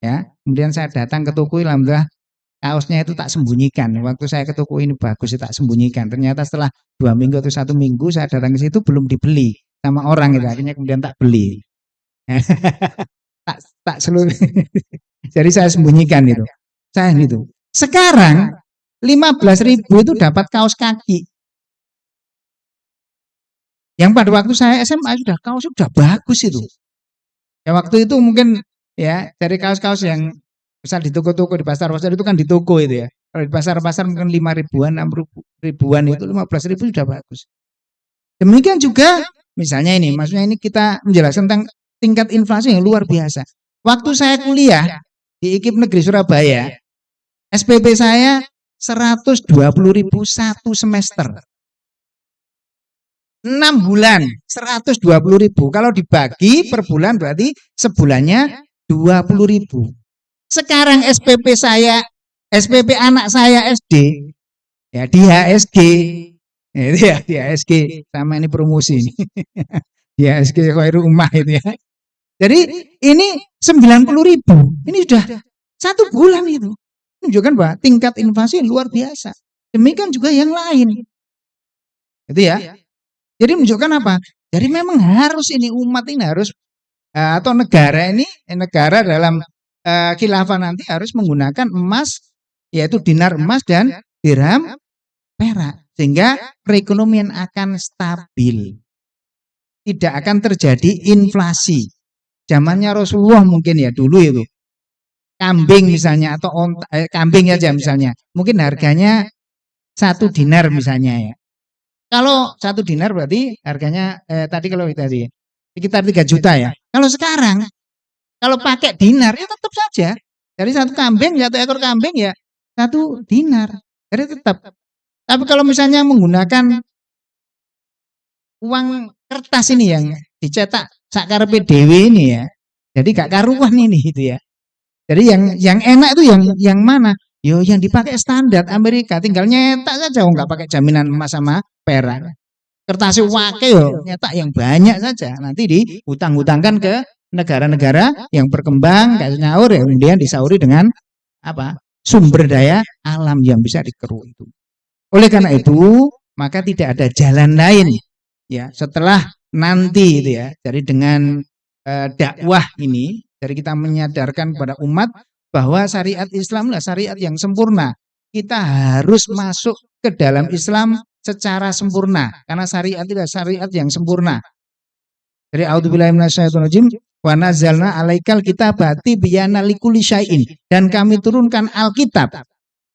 ya, kemudian saya datang ke toko, alhamdulillah kaosnya itu tak sembunyikan. Waktu saya ke toko ini bagus, tak sembunyikan. Ternyata setelah 2 minggu atau 1 minggu saya datang ke situ belum dibeli sama orang itu, akhirnya kemudian tak beli. tak seluruh. Jadi saya sembunyikan itu. Saya itu. Sekarang 15.000 itu dapat kaos kaki. Yang pada waktu saya SMA kaos sudah bagus itu. Ya waktu itu mungkin ya dari kaos-kaos yang besar di toko-toko di pasar-pasar itu kan di toko itu ya. Kalau di pasar-pasar mungkin 5.000-an, 6.000-an itu 15.000 sudah bagus. Demikian juga misalnya ini, maksudnya ini kita menjelaskan tentang tingkat inflasi yang luar biasa. Waktu saya kuliah di IKIP Negeri Surabaya, SPP saya 120.000 satu semester. 6 bulan 120.000. Kalau dibagi per bulan berarti sebulannya 20.000. Sekarang SPP anak saya SD ya di HSG. Ya, di HSG sama ini promosi ini. Di HSG Khairul Ummah itu ya. Jadi ini 90.000. Ini sudah 1 bulan itu. Menunjukkan bahwa tingkat inflasi luar biasa. Demikian juga yang lain. Itu ya. Jadi menunjukkan apa? Jadi memang harus ini umat ini harus atau negara ini negara dalam khilafah nanti harus menggunakan emas, yaitu dinar emas dan dirham perak, sehingga perekonomian akan stabil. Tidak akan terjadi inflasi. Zamannya Rasulullah mungkin ya dulu itu. Kambing misalnya atau kambing aja misalnya. Mungkin harganya 1 dinar misalnya ya. Kalau 1 dinar berarti harganya tadi kalau tadi sekitar 3 juta ya. Kalau sekarang kalau pakai dinar ya tetap saja. Dari 1 kambing ya 1 ekor kambing ya 1 dinar. Jadi tetap. Tapi kalau misalnya menggunakan uang kertas ini yang dicetak sakarepe dhewe ini ya. Jadi gak karuan ini gitu ya. Jadi yang enak itu yang mana? Yo yang dipakai standar Amerika, tinggal nyetak saja, nggak pakai jaminan emas sama perak. Kertasnya wake yo nyetak yang banyak saja. Nanti dihutang-hutangkan ke negara-negara yang berkembang kayak nyaur ya, kemudian disauri dengan apa? Sumber daya alam yang bisa dikeruk itu. Oleh karena itu, maka tidak ada jalan lain ya setelah nanti itu ya. Jadi dengan dakwah ini, dari kita menyadarkan kepada umat bahwa syariat Islam adalah syariat yang sempurna. Kita harus masuk ke dalam Islam secara sempurna karena syariat itu adalah syariat yang sempurna. Dari a'udzubillahi minasyaitonirrajim wa nazzalna 'alaikal kitaba tibyana likulli syai'in, dan kami turunkan Alkitab.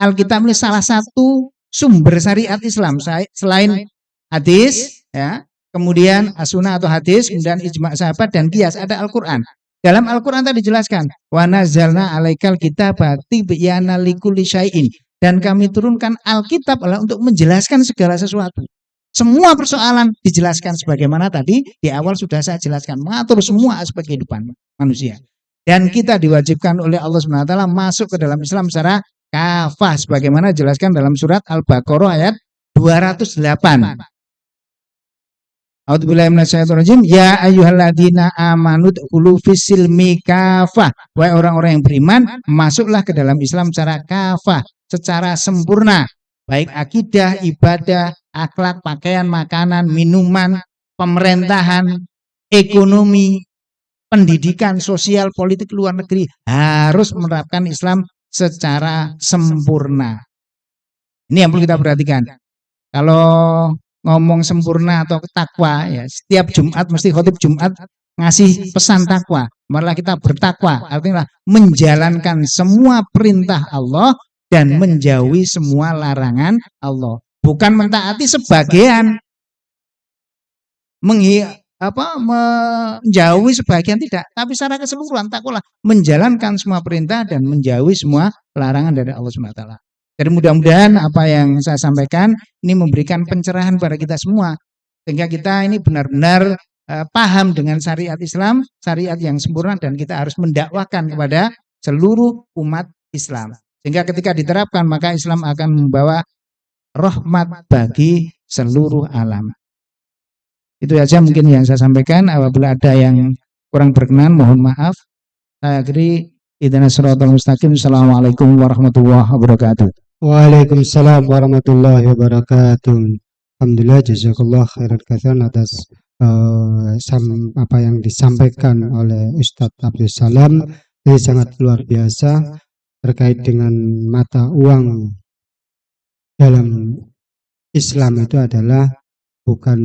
Alkitab ini salah satu sumber syariat Islam selain hadis ya. Kemudian as-sunnah atau hadis, kemudian ijma' sahabat dan qiyas, ada Al-Qur'an. Dalam Al-Qur'an tadi dijelaskan, wa nazzalna 'alaikal kitaba tibyana likulli syai'in, dan kami turunkan Alkitab adalah untuk menjelaskan segala sesuatu. Semua persoalan dijelaskan sebagaimana tadi di awal sudah saya jelaskan, mengatur semua aspek kehidupan manusia. Dan kita diwajibkan oleh Allah Subhanahu wa taala masuk ke dalam Islam secara kafah sebagaimana dijelaskan dalam surat Al-Baqarah ayat 208. A'udzubillahi minasyaitonirrajim. Ya ayyuhalladzina amanu dkhulu fis-silmi kafah. Wahai orang-orang yang beriman, masuklah ke dalam Islam secara kafah, secara sempurna. Baik akidah, ibadah, akhlak, pakaian, makanan, minuman, pemerintahan, ekonomi, pendidikan, sosial, politik, luar negeri harus menerapkan Islam secara sempurna. Ini yang perlu kita perhatikan. Kalau ngomong sempurna atau takwa ya, setiap Jumat mesti khotib Jumat ngasih pesan takwa. Malah kita bertakwa, artinya menjalankan semua perintah Allah dan menjauhi semua larangan Allah. Bukan mentaati sebagian, menjauhi sebagian tidak, tapi secara keseluruhan takwalah menjalankan semua perintah dan menjauhi semua larangan dari Allah SWT. Jadi mudah-mudahan apa yang saya sampaikan ini memberikan pencerahan pada kita semua, sehingga kita ini benar-benar paham dengan syariat Islam, syariat yang sempurna, dan kita harus mendakwahkan kepada seluruh umat Islam. Sehingga ketika diterapkan maka Islam akan membawa rahmat bagi seluruh alam. Itu saja mungkin yang saya sampaikan. Apabila ada yang kurang berkenan mohon maaf. Saya akhiri, ihdinas siratal mustaqim. Assalamualaikum warahmatullahi wabarakatuh. Waalaikumsalam warahmatullahi wabarakatuh. Alhamdulillah, jazakallah khairan katsiran atas apa yang disampaikan oleh Ustadz Abdul Salam. Ini sangat luar biasa terkait dengan mata uang dalam Islam itu adalah bukan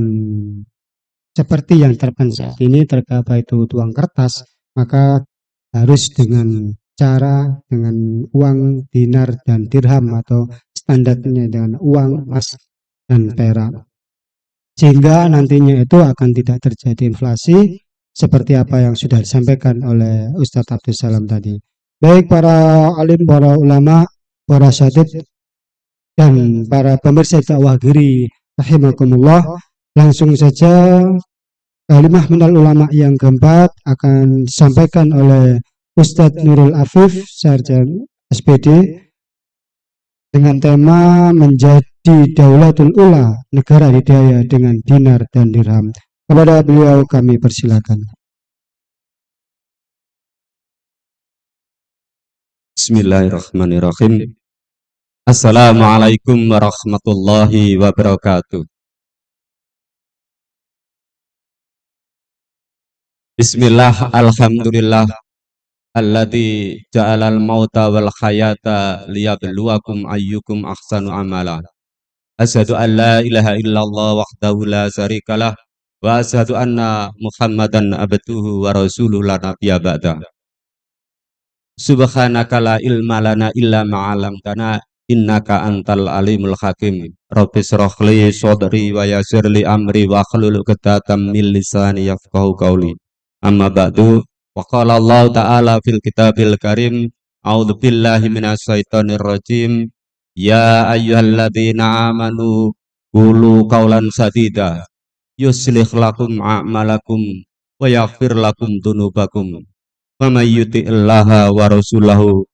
seperti yang terapkan saat ini terkait itu uang kertas, maka harus dengan cara dengan uang dinar dan dirham atau standarnya dengan uang emas dan perak, sehingga nantinya itu akan tidak terjadi inflasi seperti apa yang sudah disampaikan oleh Ustadz Abdul Salam tadi. Baik para alim, para ulama, para syadid dan para pemirsa dakwah Giri rahimakumullah, langsung saja kalimah minal ulama yang keempat akan disampaikan oleh Ustadz Nurul Afif, Sarjana SPD, dengan tema menjadi daulatul ula, negara didaya dengan dinar dan dirham. Kepada beliau kami persilakan. Bismillahirrahmanirrahim. Assalamualaikum warahmatullahi wabarakatuh. Bismillah, alhamdulillah, alladzi ja'alal mauta wal hayata liyabluwakum ayyukum ahsanu amala. Asyhadu an la ilaha illallah wahdahu la syarikalah wa asyhadu anna Muhammadan abduhu wa rasuluhu la nabiyya ba'da. Subhanaka la ilma lana illa ma 'allamtana innaka antal alimul hakim. Rabbi shrah li sadri wa yassir li amri wa hlul 'uqdatam min lisani yafqahu qawli. Amma ba'du, wa qala Allah ta'ala fil kitabil karim, a'udzu billahi minasy syaithanir rajim. Ya ayyuhalladzina amanu qulu qawlan sadida yuslih lakum a'malakum wa yaghfir lakum dzunubakum. Wa may yuti'illaha wa rasulahu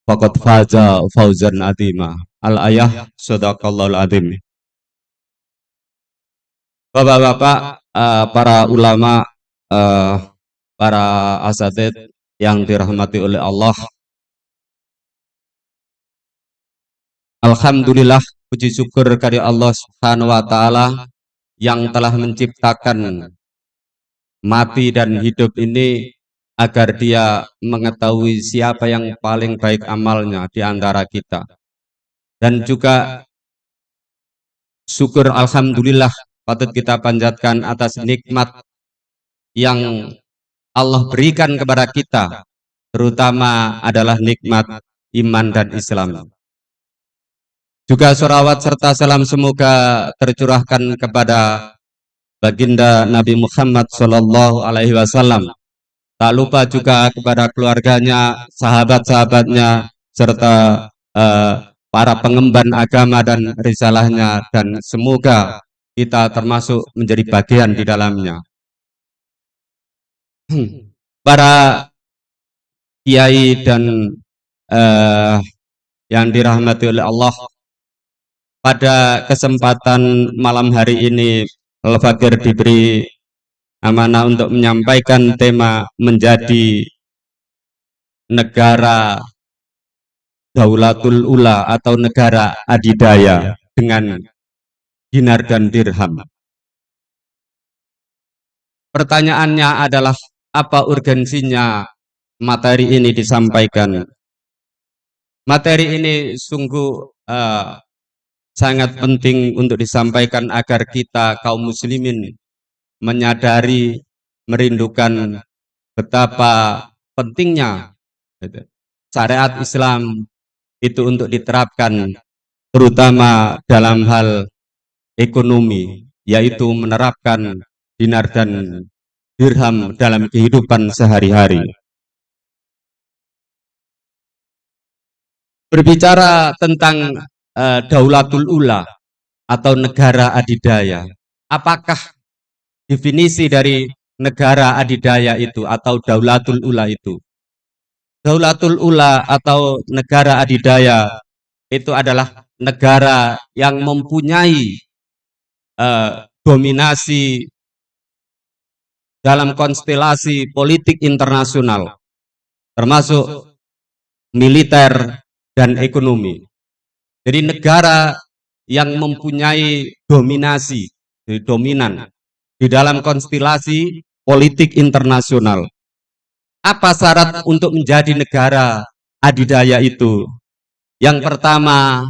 faqad faza fawzan adzima. Al-ayah, sadaqallahul adzim. Bapak-bapak, para ulama, para asatid yang dirahmati oleh Allah, alhamdulillah, puji syukur kepada Allah Subhanahu wa taala yang telah menciptakan mati dan hidup ini agar dia mengetahui siapa yang paling baik amalnya di antara kita. Dan juga syukur alhamdulillah patut kita panjatkan atas nikmat yang Allah berikan kepada kita, terutama adalah nikmat iman dan Islam. Juga sholawat serta salam semoga tercurahkan kepada baginda Nabi Muhammad Sallallahu Alaihi Wasallam. Tak lupa juga kepada keluarganya, sahabat-sahabatnya, serta para pengemban agama dan risalahnya, dan semoga kita termasuk menjadi bagian di dalamnya. Para kiai dan yang dirahmati oleh Allah, pada kesempatan malam hari ini Al-Fakir diberi amanah untuk menyampaikan tema menjadi negara Daulatul Ula atau negara adidaya dengan dinar dan dirham. Pertanyaannya adalah, apa urgensinya materi ini disampaikan? Materi ini sungguh sangat penting untuk disampaikan agar kita kaum muslimin menyadari, merindukan betapa pentingnya syariat Islam itu untuk diterapkan, terutama dalam hal ekonomi, yaitu menerapkan dinar dan dirham dalam kehidupan sehari-hari. Berbicara tentang Daulatul Ula atau negara adidaya, apakah definisi dari negara adidaya itu atau Daulatul Ula itu? Daulatul Ula atau negara adidaya itu adalah negara yang mempunyai dominasi dalam konstelasi politik internasional, termasuk militer dan ekonomi. Jadi negara yang mempunyai dominasi, dominan di dalam konstelasi politik internasional. Apa syarat untuk menjadi negara adidaya itu? Yang pertama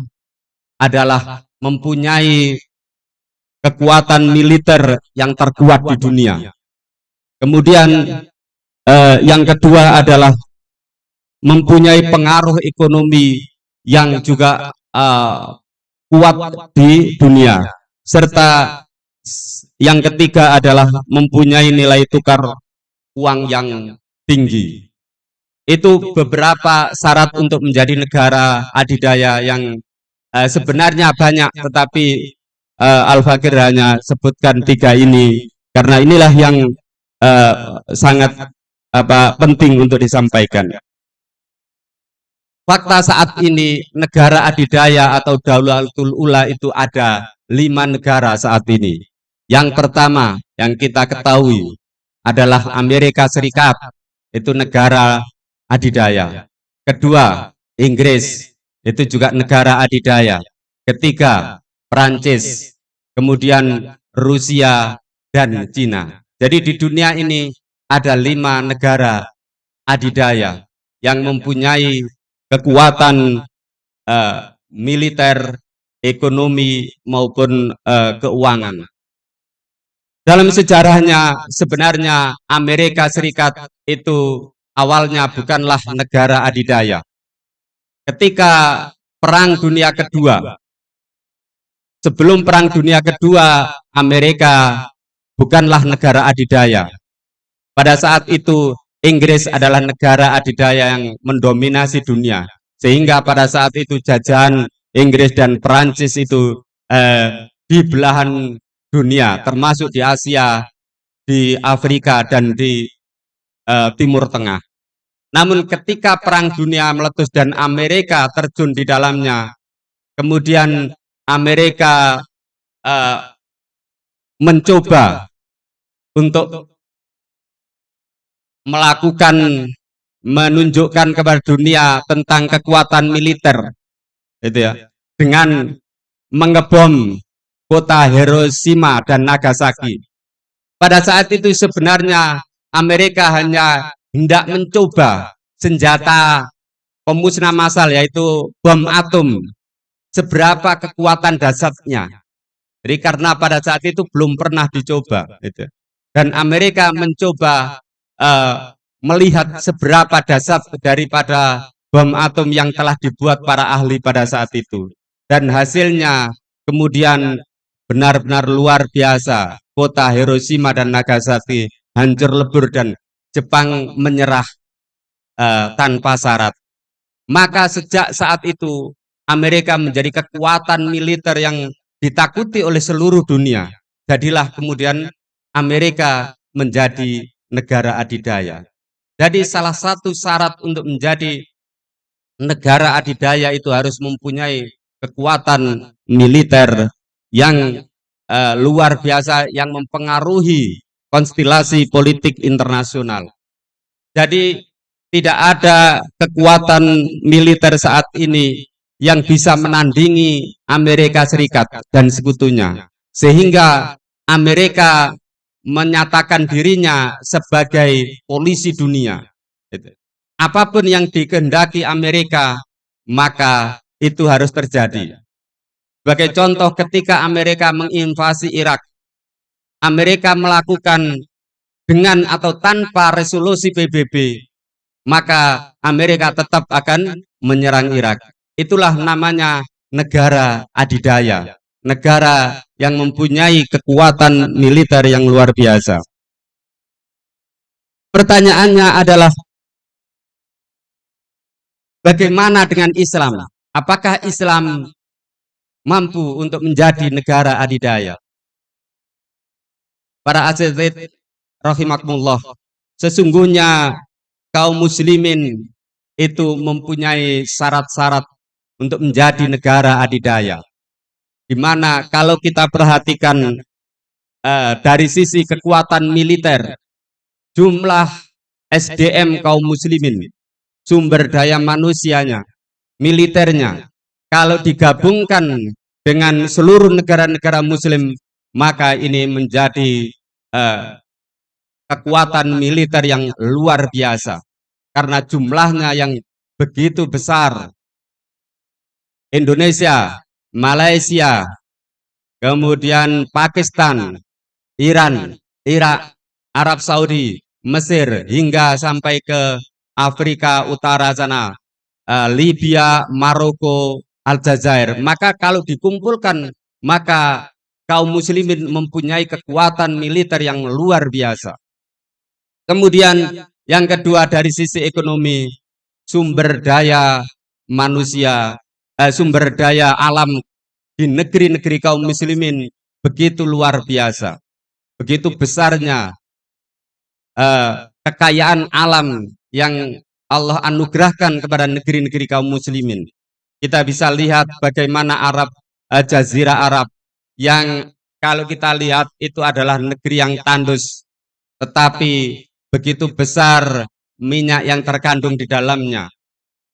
adalah mempunyai kekuatan militer yang terkuat di dunia. Kemudian yang kedua adalah mempunyai pengaruh ekonomi yang juga kuat di dunia. Serta yang ketiga adalah mempunyai nilai tukar uang yang tinggi. Itu beberapa syarat untuk menjadi negara adidaya yang sebenarnya banyak, tetapi Al-Fakir hanya sebutkan 3 ini karena inilah yang sangat penting untuk disampaikan. Fakta saat ini negara adidaya atau Daulatul Ula itu ada 5 negara saat ini. Yang pertama yang kita ketahui adalah Amerika Serikat, itu negara adidaya. kedua Inggris, itu juga negara adidaya. Ketiga Prancis, kemudian Rusia dan Cina. Jadi di dunia ini ada 5 negara adidaya yang mempunyai kekuatan militer, ekonomi maupun keuangan. Dalam sejarahnya sebenarnya Amerika Serikat itu awalnya bukanlah negara adidaya. Ketika Perang Dunia Kedua, sebelum Perang Dunia Kedua, Amerika bukanlah negara adidaya. Pada saat itu Inggris adalah negara adidaya yang mendominasi dunia. Sehingga pada saat itu jajahan Inggris dan Perancis itu di belahan dunia, termasuk di Asia, di Afrika, dan di Timur Tengah. Namun ketika Perang Dunia meletus dan Amerika terjun di dalamnya, kemudian Amerika mencoba untuk menunjukkan kepada dunia tentang kekuatan militer, itu ya, dengan mengebom kota Hiroshima dan Nagasaki. Pada saat itu sebenarnya Amerika hanya hendak mencoba senjata pemusnah massal, yaitu bom atom, seberapa kekuatan dahsyatnya. Jadi karena pada saat itu belum pernah dicoba, gitu. Dan Amerika mencoba melihat seberapa dahsyat daripada bom atom yang telah dibuat para ahli pada saat itu. Dan hasilnya kemudian benar-benar luar biasa. Kota Hiroshima dan Nagasaki hancur lebur dan Jepang menyerah tanpa syarat. Maka sejak saat itu Amerika menjadi kekuatan militer yang ditakuti oleh seluruh dunia. Jadilah kemudian Amerika menjadi negara adidaya. Jadi salah satu syarat untuk menjadi negara adidaya itu harus mempunyai kekuatan militer yang luar biasa, yang mempengaruhi konstelasi politik internasional. Jadi tidak ada kekuatan militer saat ini yang bisa menandingi Amerika Serikat dan sekutunya, sehingga Amerika menyatakan dirinya sebagai polisi dunia. Apapun yang dikehendaki Amerika, maka itu harus terjadi. Sebagai contoh, ketika Amerika menginvasi Irak, Amerika melakukan dengan atau tanpa resolusi PBB, maka Amerika tetap akan menyerang Irak. Itulah namanya negara adidaya, negara yang mempunyai kekuatan militer yang luar biasa. Pertanyaannya adalah, bagaimana dengan Islam? Apakah Islam mampu untuk menjadi negara adidaya? Para asatidz rahimakumullah, sesungguhnya kaum muslimin itu mempunyai syarat-syarat untuk menjadi negara adidaya. Di mana kalau kita perhatikan dari sisi kekuatan militer, jumlah SDM kaum muslimin, sumber daya manusianya, militernya, kalau digabungkan dengan seluruh negara-negara muslim, maka ini menjadi kekuatan militer yang luar biasa. Karena jumlahnya yang begitu besar. Indonesia, Malaysia, kemudian Pakistan, Iran, Irak, Arab Saudi, Mesir, hingga sampai ke Afrika Utara sana, Libya, Maroko, Aljazair. Maka kalau dikumpulkan, maka kaum muslimin mempunyai kekuatan militer yang luar biasa. Kemudian yang kedua, dari sisi ekonomi, sumber daya manusia, sumber daya alam di negeri-negeri kaum muslimin begitu luar biasa. Begitu besarnya kekayaan alam yang Allah anugerahkan kepada negeri-negeri kaum muslimin. Kita bisa lihat bagaimana Jazirah Arab, yang kalau kita lihat itu adalah negeri yang tandus, tetapi begitu besar minyak yang terkandung di dalamnya.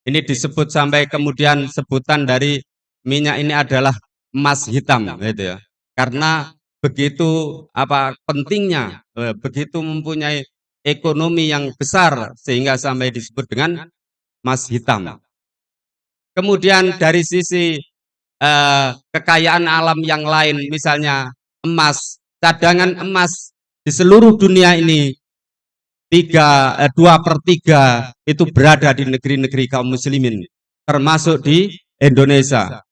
Ini disebut sampai kemudian sebutan dari minyak ini adalah emas hitam, gitu ya. Karena begitu pentingnya, begitu mempunyai ekonomi yang besar sehingga sampai disebut dengan emas hitam. Kemudian dari sisi kekayaan alam yang lain, misalnya emas, cadangan emas di seluruh dunia ini 2/3 itu berada di negeri-negeri kaum muslimin, termasuk di Indonesia.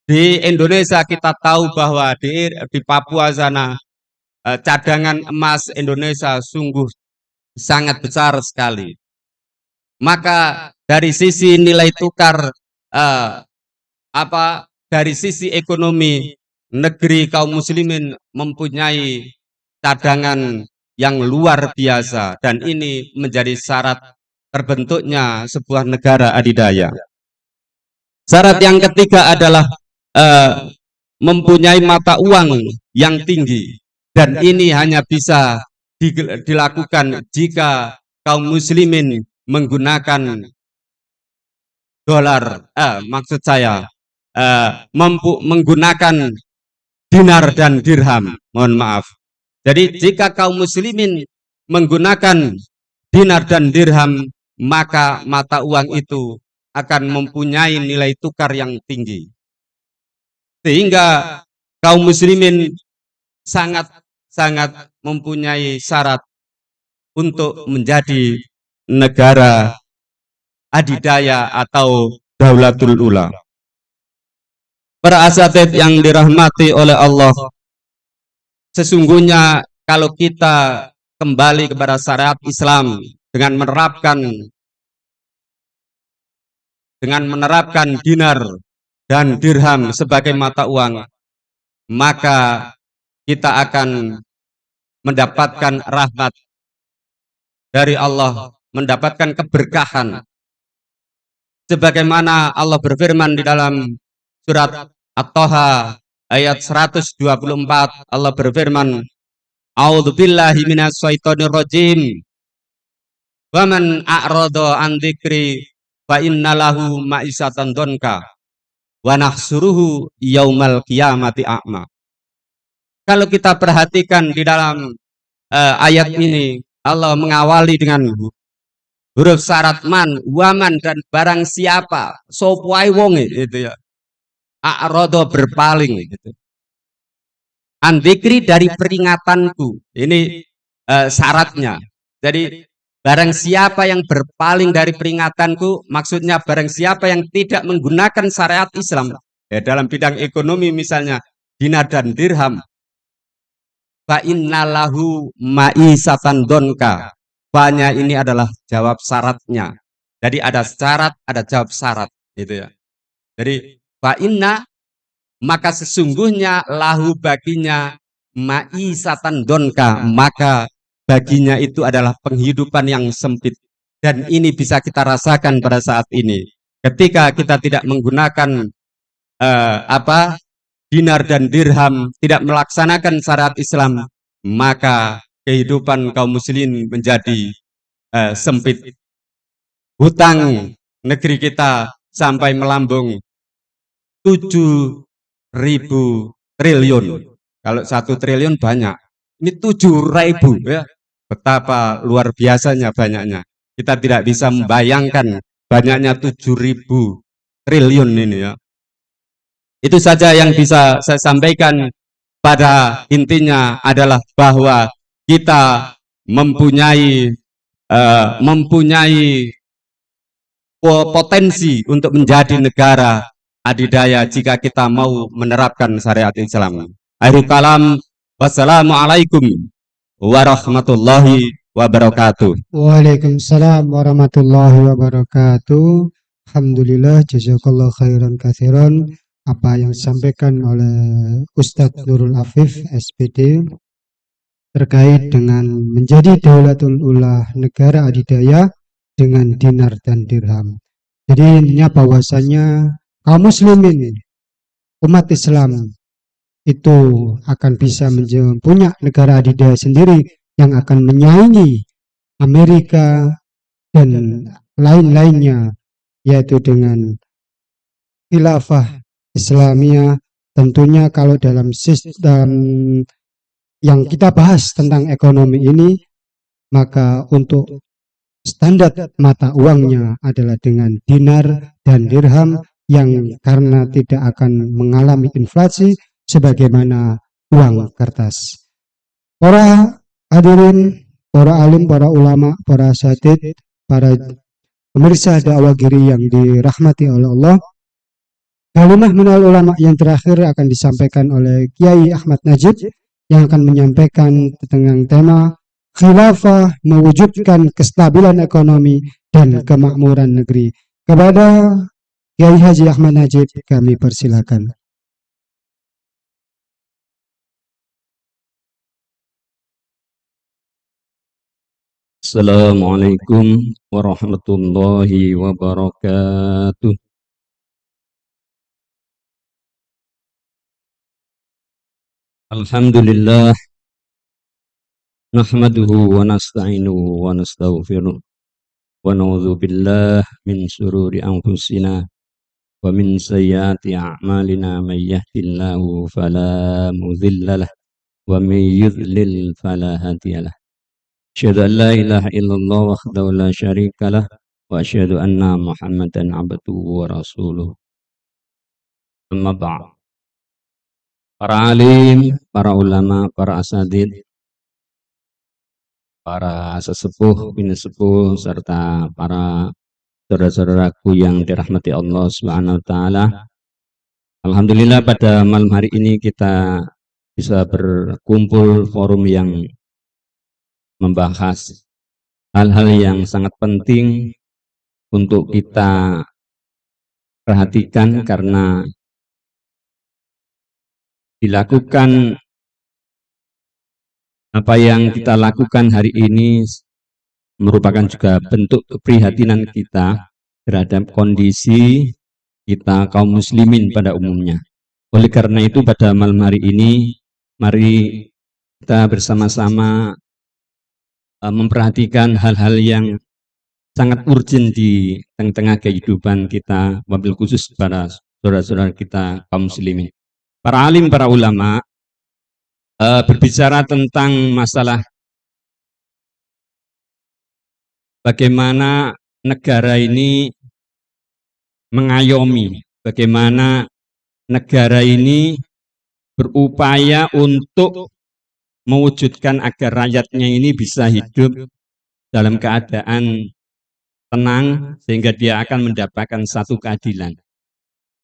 Di Indonesia kita tahu bahwa di Papua sana cadangan emas Indonesia sungguh sangat besar sekali. Maka dari sisi nilai tukar dari sisi ekonomi, negeri kaum muslimin mempunyai cadangan yang luar biasa, dan ini menjadi syarat terbentuknya sebuah negara adidaya. Syarat yang ketiga adalah mempunyai mata uang yang tinggi, dan ini hanya bisa dilakukan jika kaum muslimin menggunakan dolar, maksud saya menggunakan dinar dan dirham, mohon maaf. Jadi jika kaum muslimin menggunakan dinar dan dirham, maka mata uang itu akan mempunyai nilai tukar yang tinggi. Sehingga kaum muslimin sangat mempunyai syarat untuk menjadi negara adidaya atau daulatul ula. Para asatid yang dirahmati oleh Allah, sesungguhnya kalau kita kembali kepada syariat Islam dengan menerapkan dinar dan dirham sebagai mata uang, maka kita akan mendapatkan rahmat dari Allah, mendapatkan keberkahan. Sebagaimana Allah berfirman di dalam surat At-Taha ayat 124, Allah berfirman, A'udzubillahi minasyaitonirrajim. Wa man a'rada an dzikri fa innalahu ma'isatan donka wa nahsuruhu yaumal qiyamati a'ma. Kalau kita perhatikan di dalam ayat ini, Allah mengawali dengan huruf syarat man, waman, dan barang siapa, sopuai wonge, itu ya. A'rada berpaling, gitu. Andikri dari peringatanku, ini syaratnya. Jadi barang siapa yang berpaling dari peringatanku, maksudnya barang siapa yang tidak menggunakan syariat Islam dalam bidang ekonomi, misalnya dinar dan dirham, fa innalahu ma'isatan donka. Fa-nya ini adalah jawab syaratnya. Jadi ada syarat, ada jawab syarat, gitu ya. Jadi fa inna, maka sesungguhnya lahu baginya ma'isatan donka, maka baginya itu adalah penghidupan yang sempit. Dan ini bisa kita rasakan pada saat ini. Ketika kita tidak menggunakan dinar dan dirham, tidak melaksanakan syariat Islam, maka kehidupan kaum muslimin menjadi sempit. Hutang negeri kita sampai melambung 7.000 triliun. Kalau 1 triliun banyak, ini 7.000 ya. Betapa luar biasanya banyaknya. Kita tidak bisa membayangkan banyaknya 7.000 triliun ini ya. Itu saja yang bisa saya sampaikan. Pada intinya adalah bahwa kita mempunyai potensi untuk menjadi negara adidaya jika kita mau menerapkan syariat Islam. Akhirul kalam, wassalamualaikum warahmatullahi wabarakatuh. Waalaikumsalam warahmatullahi wabarakatuh. Alhamdulillah, jazakallah khairan katsiran. Apa yang disampaikan oleh Ustadz Nurul Afif SPD terkait dengan menjadi daulatul ula, negara adidaya dengan dinar dan dirham. Jadi intinya bahwasanya kaum muslimin, umat Islam itu akan bisa punya negara adidaya sendiri yang akan menyaingi Amerika dan lain-lainnya yaitu dengan khilafah Islamiyah. Tentunya kalau dalam sistem yang kita bahas tentang ekonomi ini, maka untuk standar mata uangnya adalah dengan dinar dan dirham yang karena tidak akan mengalami inflasi sebagaimana uang kertas. Para hadirin, para alim, para ulama, para asatidz, para pemirsa dakwah giri yang dirahmati oleh Allah, kalimah minal ulama yang terakhir akan disampaikan oleh Kiai Ahmad Najib yang akan menyampaikan tentang tema khilafah mewujudkan kestabilan ekonomi dan kemakmuran negeri. Kepada Kiai Haji Ahmad Najib kami persilakan. Assalamualaikum warahmatullahi wabarakatuh. Alhamdulillah, nahmaduhu wa nasta'inuhu wa nastaghfiruh wa na'udzu billah min syururi anfusina wa min sayyiati a'malina, may yahdihillahu fala mudhillalah wa may yudlil fala hadiyalah. Asyhadu an la ilaha illallah wahdahu la syarikalah wa asyhadu anna Muhammadan abduhu wa rasuluh. Amma ba'd. Para alim, para ulama, para asatidz, para sesepuh, bini sepuh, serta para saudara-saudaraku yang dirahmati Allah Subhanahu wa taala. Alhamdulillah pada malam hari ini kita bisa berkumpul forum yang membahas hal-hal yang sangat penting untuk kita perhatikan, karena dilakukan apa yang kita lakukan hari ini merupakan juga bentuk keprihatinan kita terhadap kondisi kita kaum muslimin pada umumnya. Oleh karena itu pada malam hari ini mari kita bersama-sama memperhatikan hal-hal yang sangat urgent di tengah-tengah kehidupan kita, wabil khusus para saudara-saudara kita kaum muslimin. Para alim, para ulama berbicara tentang masalah bagaimana negara ini mengayomi, bagaimana negara ini berupaya untuk mewujudkan agar rakyatnya ini bisa hidup dalam keadaan tenang sehingga dia akan mendapatkan satu keadilan.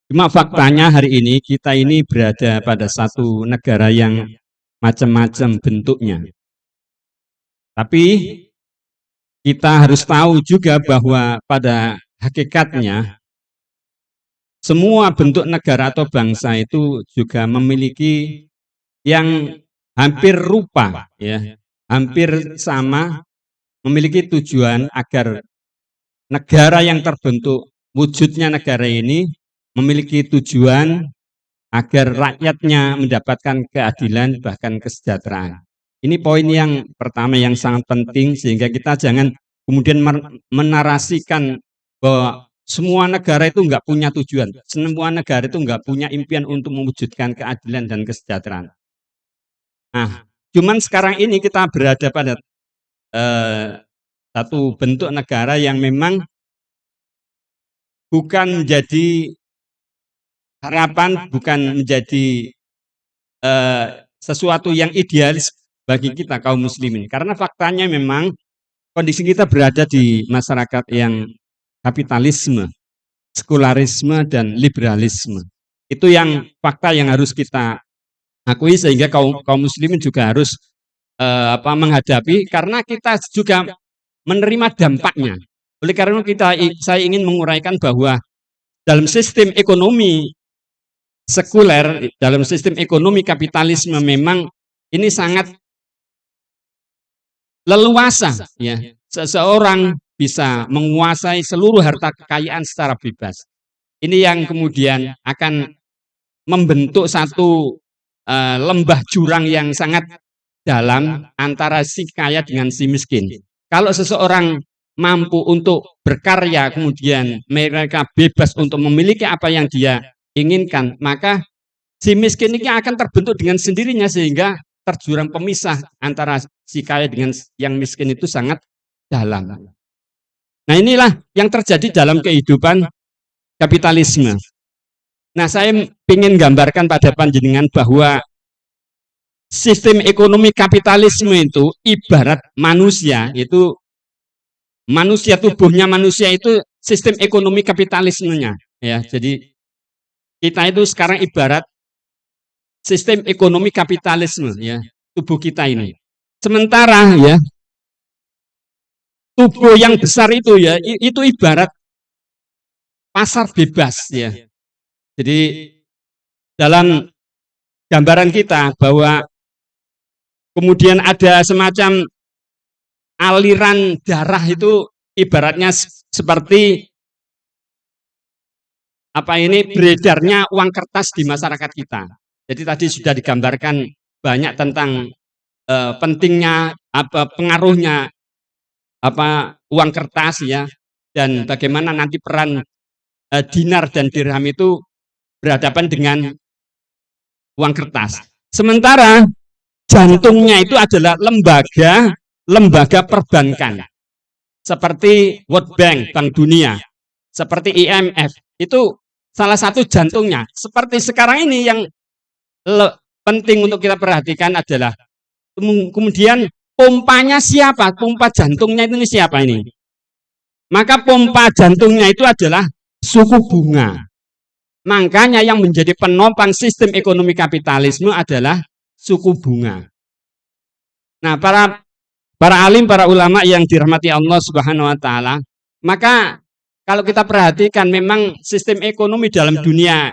Cuma faktanya hari ini kita ini berada pada satu negara yang macam-macam bentuknya. Tapi kita harus tahu juga bahwa pada hakikatnya semua bentuk negara atau bangsa itu juga memiliki yang hampir rupa, ya, hampir sama, memiliki tujuan agar negara yang terbentuk, wujudnya negara ini memiliki tujuan agar rakyatnya mendapatkan keadilan bahkan kesejahteraan. Ini poin yang pertama yang sangat penting, sehingga kita jangan kemudian menarasikan bahwa semua negara itu enggak punya tujuan, semua negara itu enggak punya impian untuk mewujudkan keadilan dan kesejahteraan. Nah, cuman sekarang ini kita berada pada satu bentuk negara yang memang bukan menjadi harapan, bukan menjadi sesuatu yang idealis bagi kita kaum muslimin. Karena faktanya memang kondisi kita berada di masyarakat yang kapitalisme, sekularisme, dan liberalisme. Itu yang fakta yang harus kita akui, sehingga kaum muslimin juga harus menghadapi, karena kita juga menerima dampaknya. Oleh karena itu saya ingin menguraikan bahwa dalam sistem ekonomi sekuler, dalam sistem ekonomi kapitalisme memang ini sangat leluasa, ya. Seseorang bisa menguasai seluruh harta kekayaan secara bebas. Ini yang kemudian akan membentuk satu lembah jurang yang sangat dalam antara si kaya dengan si miskin. Kalau seseorang mampu untuk berkarya, kemudian mereka bebas untuk memiliki apa yang dia inginkan, maka si miskin ini akan terbentuk dengan sendirinya sehingga terjurang pemisah antara si kaya dengan yang miskin itu sangat dalam. Nah, inilah yang terjadi dalam kehidupan kapitalisme. Nah, saya ingin gambarkan pada panjenengan bahwa sistem ekonomi kapitalisme itu ibarat manusia, itu manusia, tubuhnya manusia itu sistem ekonomi kapitalismenya, ya. Jadi kita itu sekarang ibarat sistem ekonomi kapitalisme, ya, tubuh kita ini. Sementara ya tubuh yang besar itu ya itu ibarat pasar bebas, ya. Jadi dalam gambaran kita bahwa kemudian ada semacam aliran darah itu ibaratnya seperti beredarnya uang kertas di masyarakat kita. Jadi tadi sudah digambarkan banyak tentang pentingnya pengaruhnya uang kertas, ya, dan bagaimana nanti peran dinar dan dirham itu berhadapan dengan uang kertas. Sementara jantungnya itu adalah lembaga perbankan seperti World Bank, Bank Dunia, seperti IMF, itu salah satu jantungnya. Seperti sekarang ini yang penting untuk kita perhatikan adalah kemudian pompanya siapa? Pompa jantungnya ini siapa ini? Maka pompa jantungnya itu adalah suku bunga. Makanya yang menjadi penopang sistem ekonomi kapitalisme adalah suku bunga. Nah, para alim, para ulama yang dirahmati Allah Subhanahu wa taala, maka kalau kita perhatikan memang sistem ekonomi dalam dunia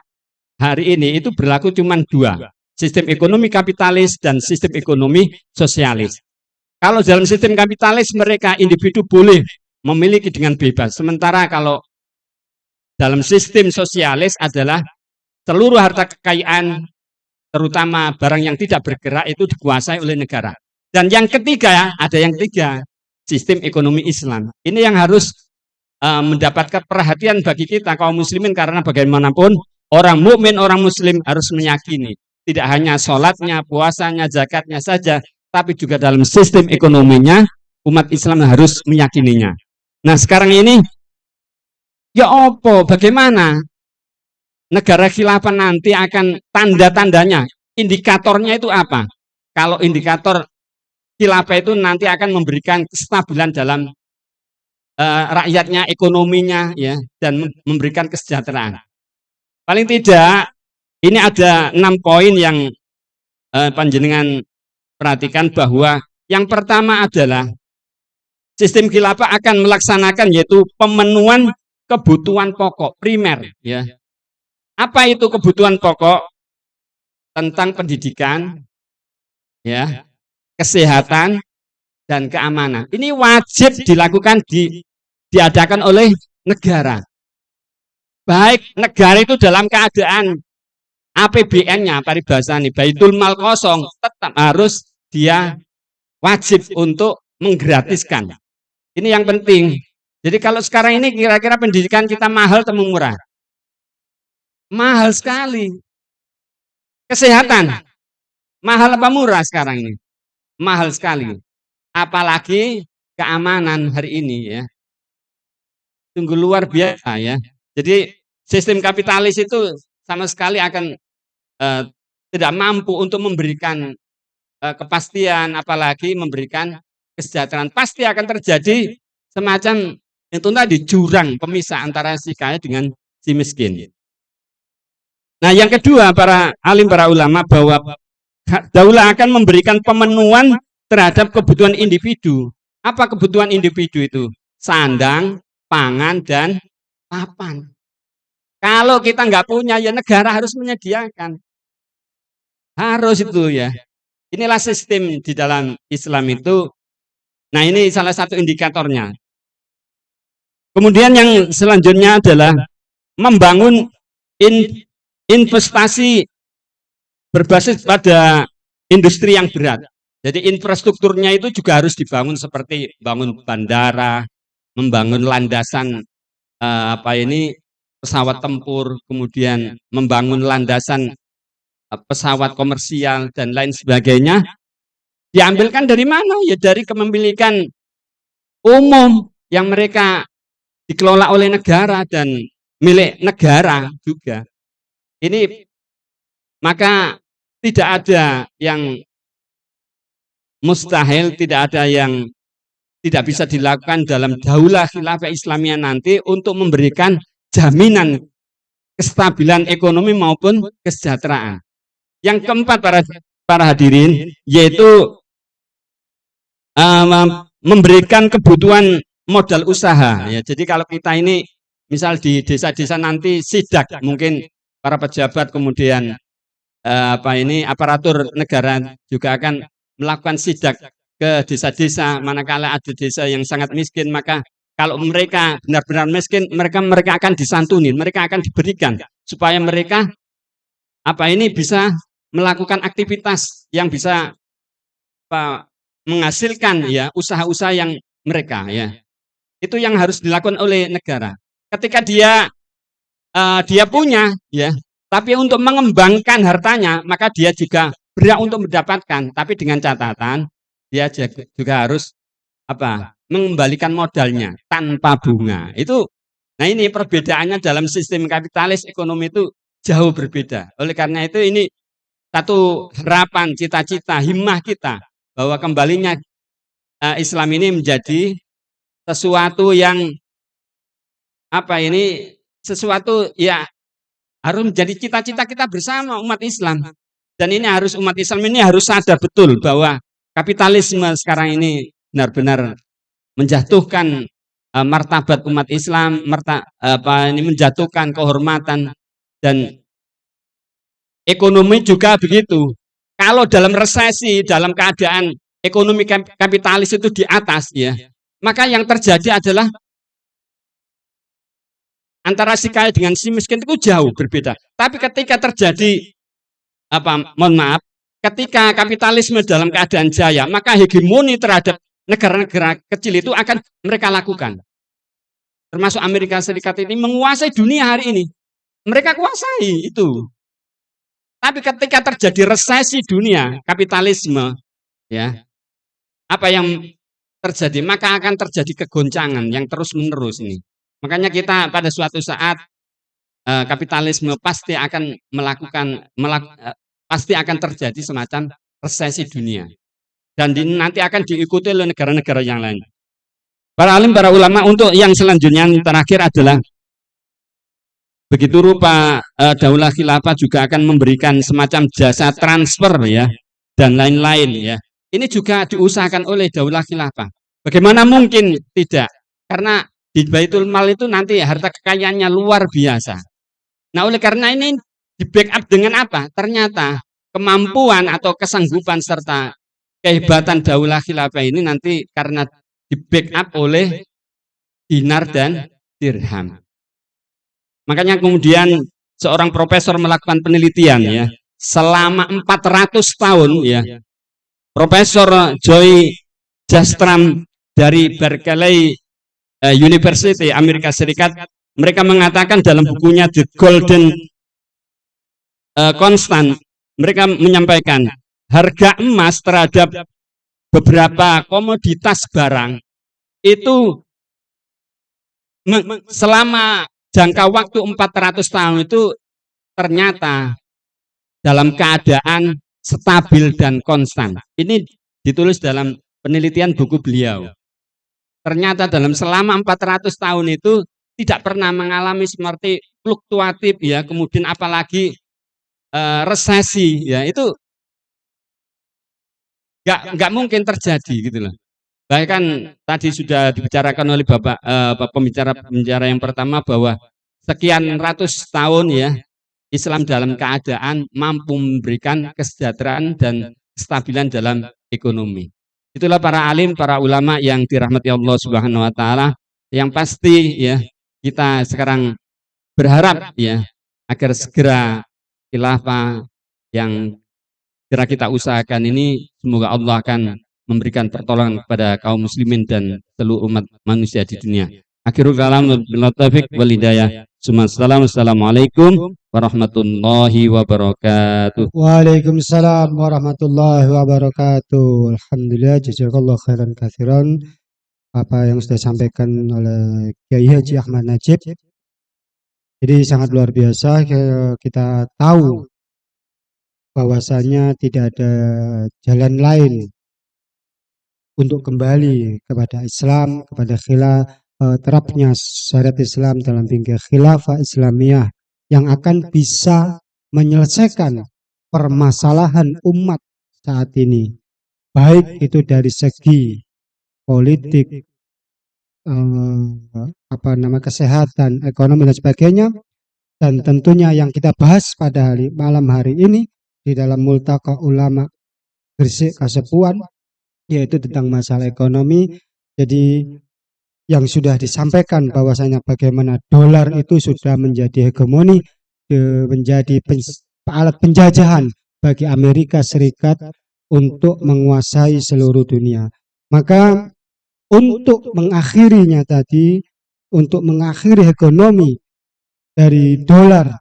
hari ini itu berlaku cuma dua, sistem ekonomi kapitalis dan sistem ekonomi sosialis. Kalau dalam sistem kapitalis mereka individu boleh memiliki dengan bebas, sementara kalau dalam sistem sosialis adalah seluruh harta kekayaan, terutama barang yang tidak bergerak itu dikuasai oleh negara. Dan yang ketiga, ada yang ketiga, sistem ekonomi Islam. Ini yang harus mendapatkan perhatian bagi kita kaum muslimin, karena bagaimanapun orang mukmin, orang muslim harus meyakini tidak hanya sholatnya, puasanya, zakatnya saja, tapi juga dalam sistem ekonominya umat Islam harus meyakininya. Nah, sekarang ini ya opo, bagaimana negara khilafah nanti akan tanda-tandanya, indikatornya itu apa? Kalau indikator khilafah itu nanti akan memberikan kestabilan dalam rakyatnya, ekonominya, ya, dan memberikan kesejahteraan. Paling tidak ini ada 6 poin yang panjenengan perhatikan, bahwa yang pertama adalah sistem khilafah akan melaksanakan yaitu pemenuhan kebutuhan pokok primer, ya. Apa itu kebutuhan pokok? Tentang pendidikan, ya, kesehatan dan keamanan. Ini wajib dilakukan, diadakan oleh negara. Baik negara itu dalam keadaan APBN-nya, paribasa nih, Baitul Mal kosong, tetap harus dia wajib untuk menggratiskan. Ini yang penting. Jadi kalau sekarang ini kira-kira pendidikan kita mahal atau murah? Mahal sekali. Kesehatan mahal apa murah sekarang ini? Mahal sekali. Apalagi keamanan hari ini, ya. Sungguh luar biasa, ya. Jadi sistem kapitalis itu sama sekali akan tidak mampu untuk memberikan kepastian, apalagi memberikan kesejahteraan. Pasti akan terjadi semacam itu tadi, jurang pemisah antara si kaya dengan si miskin. Nah, yang kedua, para alim, para ulama, bahwa daulah akan memberikan pemenuhan terhadap kebutuhan individu. Apa kebutuhan individu itu? Sandang, pangan, dan papan. Kalau kita nggak punya, ya negara harus menyediakan. Harus itu, ya. Inilah sistem di dalam Islam itu. Nah, ini salah satu indikatornya. Kemudian yang selanjutnya adalah membangun investasi berbasis pada industri yang berat. Jadi infrastrukturnya itu juga harus dibangun, seperti bangun bandara, membangun landasan pesawat tempur, kemudian membangun landasan pesawat komersial dan lain sebagainya, diambilkan dari mana? Ya dari kepemilikan umum yang mereka dikelola oleh negara dan milik negara juga. Ini maka tidak ada yang mustahil, tidak ada yang tidak bisa dilakukan dalam daulah khilafah Islamiyah nanti untuk memberikan jaminan kestabilan ekonomi maupun kesejahteraan. Yang keempat para hadirin yaitu memberikan kebutuhan modal usaha. Ya, jadi kalau kita ini misal di desa-desa nanti sidak, mungkin para pejabat kemudian aparatur negara juga akan melakukan sidak ke desa-desa, manakala ada desa yang sangat miskin, maka kalau mereka benar-benar miskin, mereka akan disantuni, mereka akan diberikan supaya mereka bisa melakukan aktivitas yang bisa menghasilkan ya usaha-usaha yang mereka ya. Itu yang harus dilakukan oleh negara. Ketika dia punya ya, tapi untuk mengembangkan hartanya, maka dia juga berhak untuk mendapatkan, tapi dengan catatan dia juga harus mengembalikan modalnya tanpa bunga. Nah ini perbedaannya dalam sistem kapitalis ekonomi itu jauh berbeda. Oleh karena itu ini satu harapan, cita-cita, himmah kita bahwa kembalinya Islam ini menjadi sesuatu yang sesuatu ya harus menjadi cita-cita kita bersama umat Islam. Dan ini umat Islam ini harus sadar betul bahwa kapitalisme sekarang ini benar-benar menjatuhkan martabat umat Islam, menjatuhkan kehormatan dan ekonomi juga begitu. Kalau dalam resesi, dalam keadaan ekonomi kapitalis itu di atas ya, maka yang terjadi adalah antara si kaya dengan si miskin itu jauh berbeda. Tapi ketika terjadi ketika kapitalisme dalam keadaan jaya, maka hegemoni terhadap negara-negara kecil itu akan mereka lakukan. Termasuk Amerika Serikat ini menguasai dunia hari ini. Mereka kuasai itu. Tapi ketika terjadi resesi dunia, kapitalisme, ya, apa yang terjadi? Maka akan terjadi kegoncangan yang terus-menerus ini. Makanya kita pada suatu saat kapitalisme pasti akan pasti akan terjadi semacam resesi dunia. Dan nanti akan diikuti oleh negara-negara yang lain. Para alim, para ulama, untuk yang selanjutnya yang terakhir adalah begitu rupa daulah khilafah juga akan memberikan semacam jasa transfer ya dan lain-lain ya. Ini juga diusahakan oleh daulah khilafah. Bagaimana mungkin tidak? Karena di Baitul Mal itu nanti harta kekayaannya luar biasa. Nah, oleh karena ini di backup dengan apa? Ternyata kemampuan atau kesanggupan serta kehebatan daulah khilafah ini nanti karena di backup oleh dinar dan dirham. Makanya kemudian seorang profesor melakukan penelitian ya selama 400 tahun ya. Profesor Joy Jastram dari Berkeley University Amerika Serikat, mereka mengatakan dalam bukunya The Golden Constant, mereka menyampaikan harga emas terhadap beberapa komoditas barang itu selama jangka waktu 400 tahun itu ternyata dalam keadaan stabil dan konstan. Ini ditulis dalam penelitian buku beliau. Ternyata dalam selama 400 tahun itu tidak pernah mengalami seperti fluktuatif ya, kemudian apalagi resesi ya, itu nggak mungkin terjadi gitu loh. Bahkan tadi sudah dibicarakan oleh Bapak pembicara yang pertama bahwa sekian ratus tahun ya Islam dalam keadaan mampu memberikan kesejahteraan dan kestabilan dalam ekonomi. Itulah para alim, para ulama yang dirahmati Allah Subhanahu wa taala. Yang pasti ya kita sekarang berharap ya agar segera khilafah yang segera kita usahakan ini semoga Allah akan memberikan pertolongan kepada kaum muslimin dan seluruh umat manusia di dunia. Akhirul kalam wabillahi taufiq wal hidayah. Assalamualaikum warahmatullahi wabarakatuh. Waalaikumsalam warahmatullahi wabarakatuh. Alhamdulillah, jazakallah khairan katsiran apa yang sudah disampaikan oleh Kiai Haji Ahmad Najib. Jadi sangat luar biasa, kita tahu bahwasanya tidak ada jalan lain untuk kembali kepada Islam, kepada terapnya syariat Islam dalam bingkai khilafah Islamiyah yang akan bisa menyelesaikan permasalahan umat saat ini, baik itu dari segi politik, kesehatan, ekonomi dan sebagainya. Dan tentunya yang kita bahas pada malam hari ini di dalam Multaqa Ulama Gresik Kasepuan, yaitu tentang masalah ekonomi. Jadi yang sudah disampaikan bahwasanya bagaimana dolar itu sudah menjadi hegemoni, menjadi alat penjajahan bagi Amerika Serikat untuk menguasai seluruh dunia. Maka untuk mengakhirinya tadi, untuk mengakhiri hegemoni dari dolar,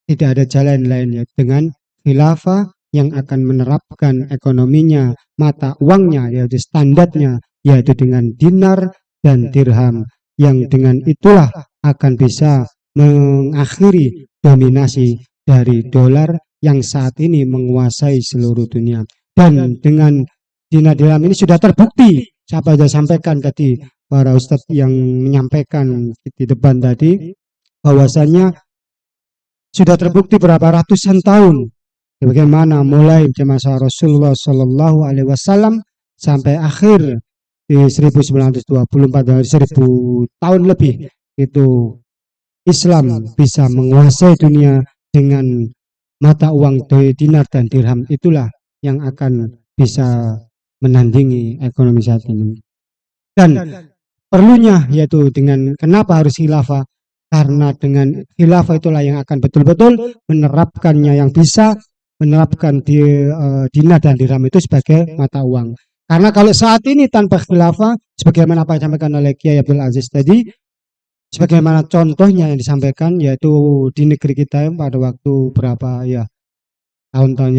tidak ada jalan lainnya dengan khilafah yang akan menerapkan ekonominya, mata uangnya, yaitu standarnya, yaitu dengan dinar dan dirham, yang dengan itulah akan bisa mengakhiri dominasi dari dolar yang saat ini menguasai seluruh dunia. Dan dengan dinar dirham ini sudah terbukti, siapa sudah sampaikan tadi, para ustadz yang menyampaikan di depan tadi, bahwasanya sudah terbukti berapa ratusan tahun bagaimana mulai masa Rasulullah Shallallahu Alaihi Wasallam sampai akhir di 1924, dari 1000 tahun lebih, itu Islam bisa menguasai dunia dengan mata uang dinar dan dirham. Itulah yang akan bisa menandingi ekonomi saat ini. Dan perlunya yaitu dengan kenapa harus khilafah, karena dengan khilafah itulah yang akan betul-betul menerapkannya, yang bisa menerapkan dinar dan dirham itu sebagai mata uang. Karena kalau saat ini tanpa khilafah, sebagaimana apa yang disampaikan oleh Kiai Abdul Aziz tadi, sebagaimana contohnya yang disampaikan, yaitu di negeri kita pada waktu berapa ya tahun-tahun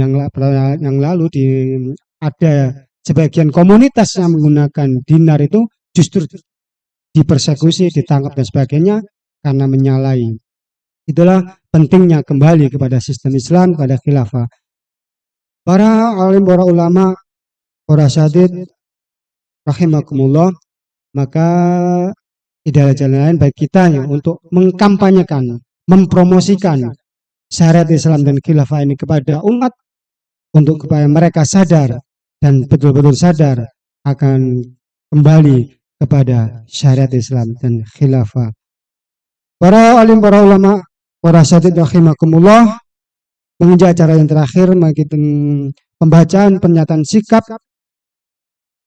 yang lalu ada sebagian komunitas yang menggunakan dinar itu justru dipersekusi, ditangkap dan sebagainya karena menyalahi. Itulah pentingnya kembali kepada sistem Islam, kepada khilafah. Para alim, para ulama, para asatidz rahimakumullah, maka tidak ada jalan lain bagi kita untuk mengkampanyekan, mempromosikan syariat Islam dan khilafah ini kepada umat, untuk supaya mereka sadar dan betul-betul sadar akan kembali kepada syariat Islam dan khilafah. Para alim, para ulama, para asatidz rahimakumullah, menginjak acara yang terakhir, maka pembacaan pernyataan sikap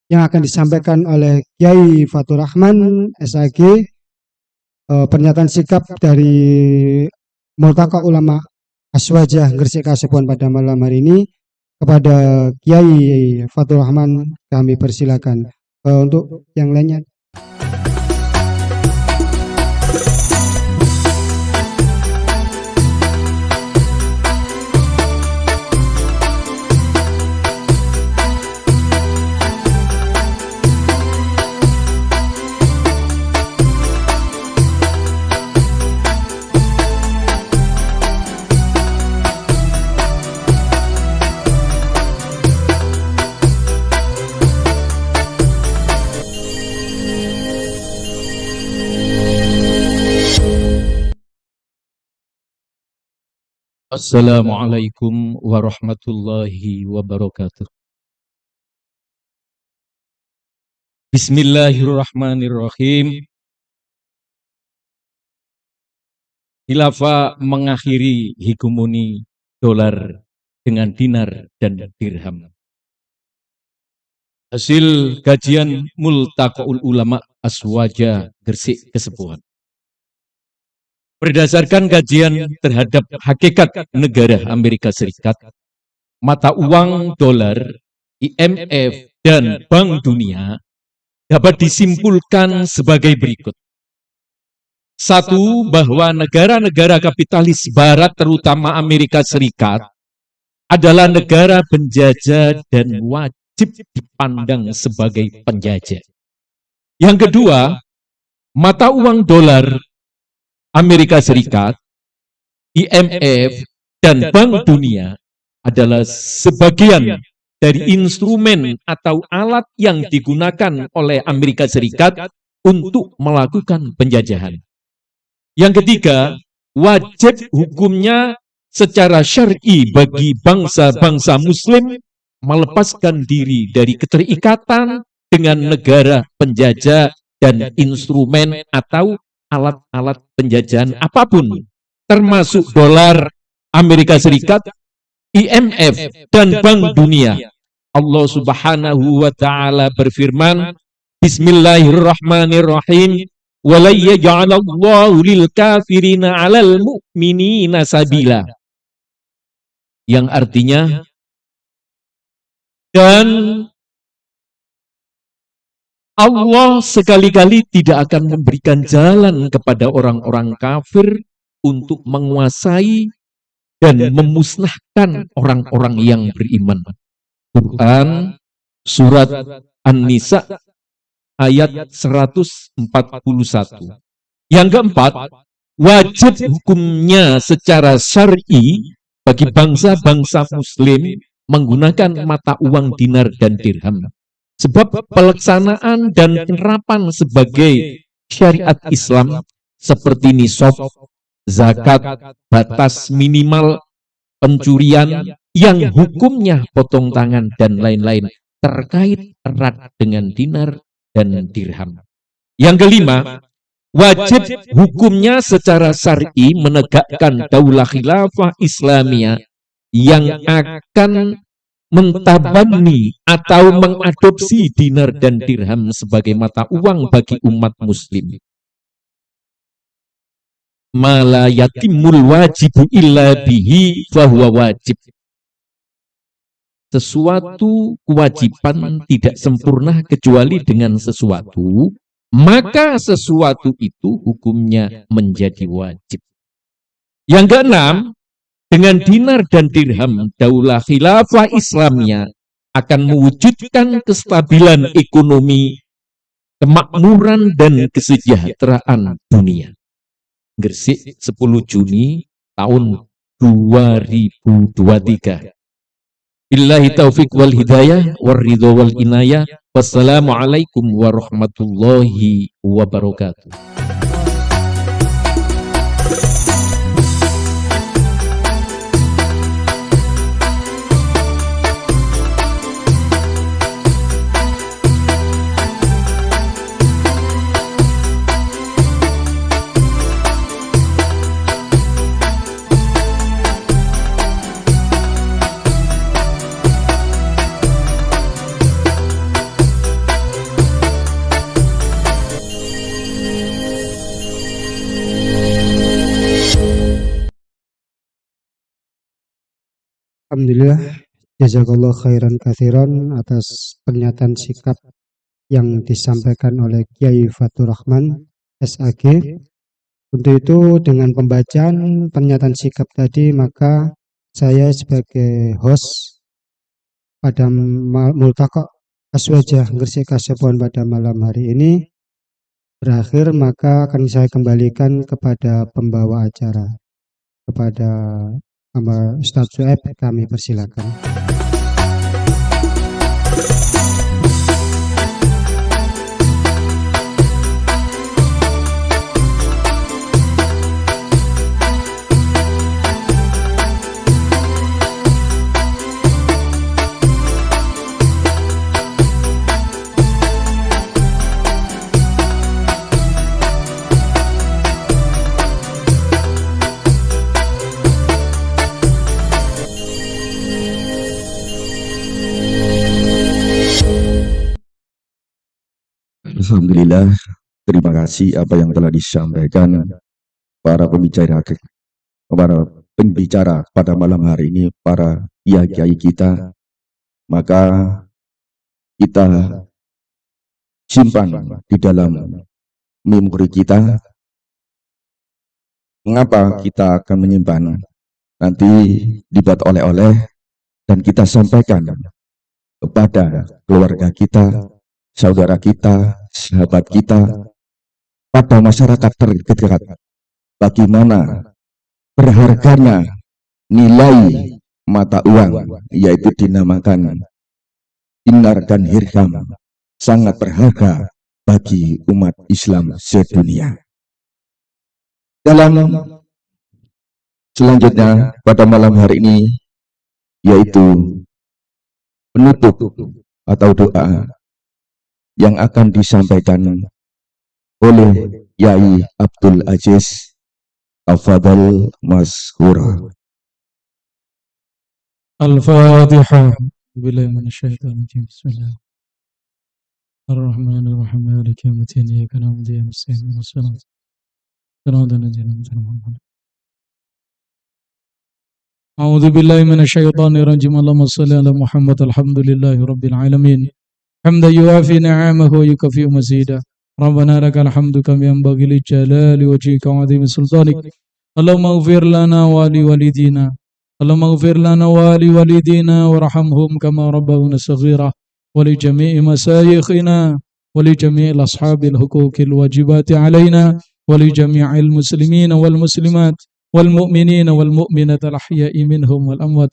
yang akan disampaikan oleh Kiai Fatur Rahman SAG, pernyataan sikap dari Multaqa Ulama Aswajah Gresik Kasepuan pada malam hari ini. Kepada Kiai Fatur Rahman kami persilakan. Untuk yang lainnya. Assalamualaikum warahmatullahi wabarakatuh. Bismillahirrahmanirrahim. Khilafah mengakhiri hegemoni dolar dengan dinar dan dirham. Hasil kajian Multaqaul Ulama Aswaja Gresik Kasepuan. Berdasarkan kajian terhadap hakikat negara Amerika Serikat, mata uang dolar IMF, dan Bank Dunia dapat disimpulkan sebagai berikut. Satu, bahwa negara-negara kapitalis barat terutama Amerika Serikat adalah negara penjajah dan wajib dipandang sebagai penjajah. Yang kedua, mata uang dolar Amerika Serikat, IMF, dan Bank Dunia adalah sebagian dari instrumen atau alat yang digunakan oleh Amerika Serikat untuk melakukan penjajahan. Yang ketiga, wajib hukumnya secara syar'i bagi bangsa-bangsa Muslim melepaskan diri dari keterikatan dengan negara penjajah dan instrumen atau alat-alat penjajahan apapun, termasuk dolar Amerika Serikat, IMF, dan Bank Dunia. Allah Subhanahu wa Ta'ala berfirman, Bismillahirrahmanirrahim. وَلَنْ يَجْعَلَ اللَّهُ لِلْكَافِرِينَ عَلَى الْمُؤْمِنِينَ سَبِيلًا. Yang artinya, dan Allah sekali-kali tidak akan memberikan jalan kepada orang-orang kafir untuk menguasai dan memusnahkan orang-orang yang beriman. Quran Surat An-Nisa ayat 141. Yang keempat, wajib hukumnya secara syar'i bagi bangsa-bangsa Muslim menggunakan mata uang dinar dan dirham. Sebab pelaksanaan dan penerapan sebagai syariat Islam seperti nisab, zakat, batas minimal pencurian yang hukumnya potong tangan dan lain-lain terkait erat dengan dinar dan dirham. Yang kelima, wajib hukumnya secara syar'i menegakkan daulah khilafah Islamiyah yang akan mentabani atau mengadopsi dinar dan dirham sebagai mata uang bagi umat muslim. Ma la yatimul wajibu illa bihi fahuwa wajib. Sesuatu kewajiban tidak sempurna kecuali dengan sesuatu, maka sesuatu itu hukumnya menjadi wajib. Yang keenam, dengan dinar dan dirham, daulah khilafah Islamiyah akan mewujudkan kestabilan ekonomi, kemakmuran, dan kesejahteraan dunia. Gresik, 10 Juni tahun 2023. Billahi taufiq wal hidayah war ridho wal inayah. Wassalamualaikum warahmatullahi wabarakatuh. Alhamdulillah, jazakallah khairan katsiran atas pernyataan sikap yang disampaikan oleh Kiai Fatur Rahman SAG. Untuk itu dengan pembacaan pernyataan sikap tadi, maka saya sebagai host pada Multaqa Aswajah Gresik Kasepuan pada malam hari ini berakhir, maka akan saya kembalikan kepada pembawa acara, kepada Ustadz Su'aib, kami persilakan. Alhamdulillah, terima kasih apa yang telah disampaikan para pembicara pada malam hari ini, para kiai kita. Maka kita simpan di dalam memori kita. Mengapa kita akan menyimpan? Nanti dibuat oleh-oleh dan kita sampaikan kepada keluarga kita, saudara kita, sahabat kita, pada masyarakat terdekat. Bagaimana berharganya nilai mata uang, yaitu dinamakan dinar dan dirham, sangat berharga bagi umat Islam sedunia. Dalam selanjutnya pada malam hari ini, yaitu penutup atau doa yang akan disampaikan oleh Yai Abdul Aziz. Tafadhal mazkura. Al-Fatihah. Billahi minasyaitonir rajim. Bismillah. Ar-Rahmanir-Rahim. Maliki yaumiddin. Iyyaka na'budu wa iyyaka nasta'in. Shiratal ladzina an'amta 'alaihim. A'udzu billahi minasyaitonir rajim. Allahumma shalli ala Muhammad. Alhamdulillahi rabbil alamin. Hamdan yuwafi ni'amahu wa yukafi mazidah. Rabbana lakal hamdu kama yanbaghi li jalali wajhika wa 'azimi sultanik. Allahumma ighfir lana wa li walidina. Allahumma ighfir lana wa li walidina warhamhum kama rabbawna saghira. Wa li jami'i masayikhina wa li jami'il ashabil huquqil wajibati alaina wa li jami'il muslimina wal muslimat wal mu'minina wal mu'minat al ahya'i minhum wal amwat.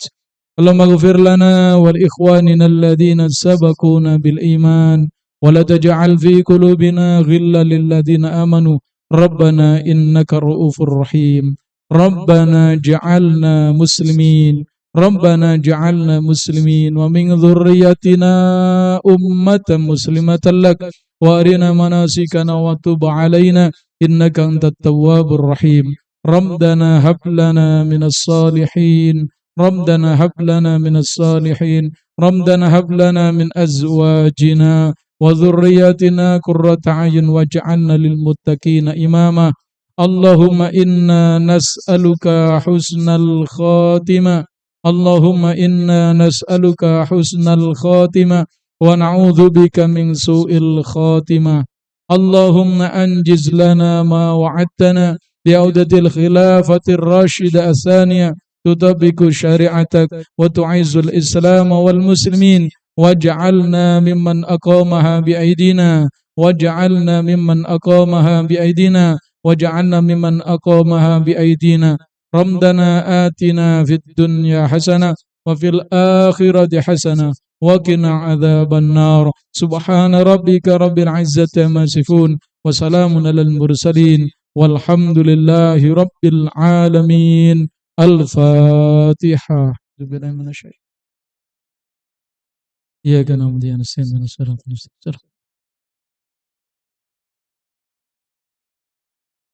Allahumma ighfir lana wal ikhwanina alladhina sabaquna bil iman wa la taj'al fi qulubina ghillan lil ladzina amanu rabbana innaka ra'ufur rahim. Rabbana ja'alna muslimin Rabbana ja'alna muslimin wa min dhurriyyatina ummatan muslimatan lak wa arina manasikana wa tub alaina innaka antat tawwabur rahim. Rabbana hab lana minas salihin Rabbana hab lana minas salihin Rabbana hab lana min azwajina wa dhurriyyatina qurrata a'yun waj'alna lil muttaqina imama. Allahumma inna nas'aluka husnal khatimah Allahumma inna nas'aluka husnal khatimah wa na'udzu bika min su'il khatimah. Allahumma anjiz lana ma wa'adtana bi'audatil khilafatir rashidah atsaniyah tutabiqu syari'atak wa tu'izzul islam wal muslimin waj'alna mimman aqamaha bi'aidina waj'alna mimman aqamaha bi'aidina waj'alna mimman aqamaha bi'aidina. Rabbana atina fid dunya hasanah wa fil akhirati hasanah wa qina adzaban nar. Subhana rabbika rabbil izzati amma yasifun wa salamun alal mursalin walhamdulillahi rabbil alamin. Al-Fatihah. Billahi minasyaitonir rajim. Iyyaka na'budu wa iyyaka nasta'in. Ihdinas siratal mustaqim.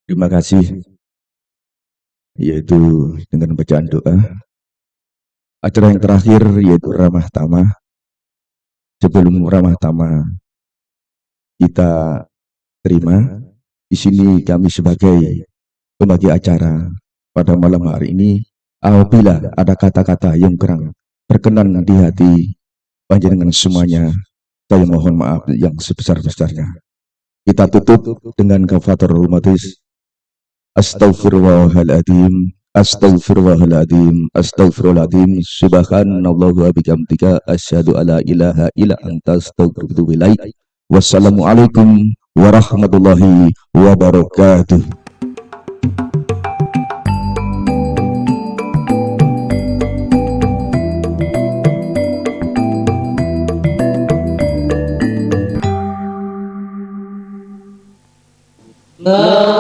Terima kasih, yaitu dengan bacaan doa. Acara yang terakhir yaitu ramah tamah. Sebelum ramah tamah kita terima, di sini kami sebagai pembagi acara pada malam hari ini, apabila ada kata-kata yang kurang berkenan di hati panjenengan semuanya, saya mohon maaf yang sebesar-besarnya. Kita tutup dengan kafatul matis. Astaghfirullahaladzim, astaghfirullahaladzim, astaghfirullahaladzim, subhanallah wa bihamdika, asyhadu alla ilaha illa anta, astaghfiruka wa atubu ilaik. Wassalamualaikum warahmatullahi wabarakatuh. La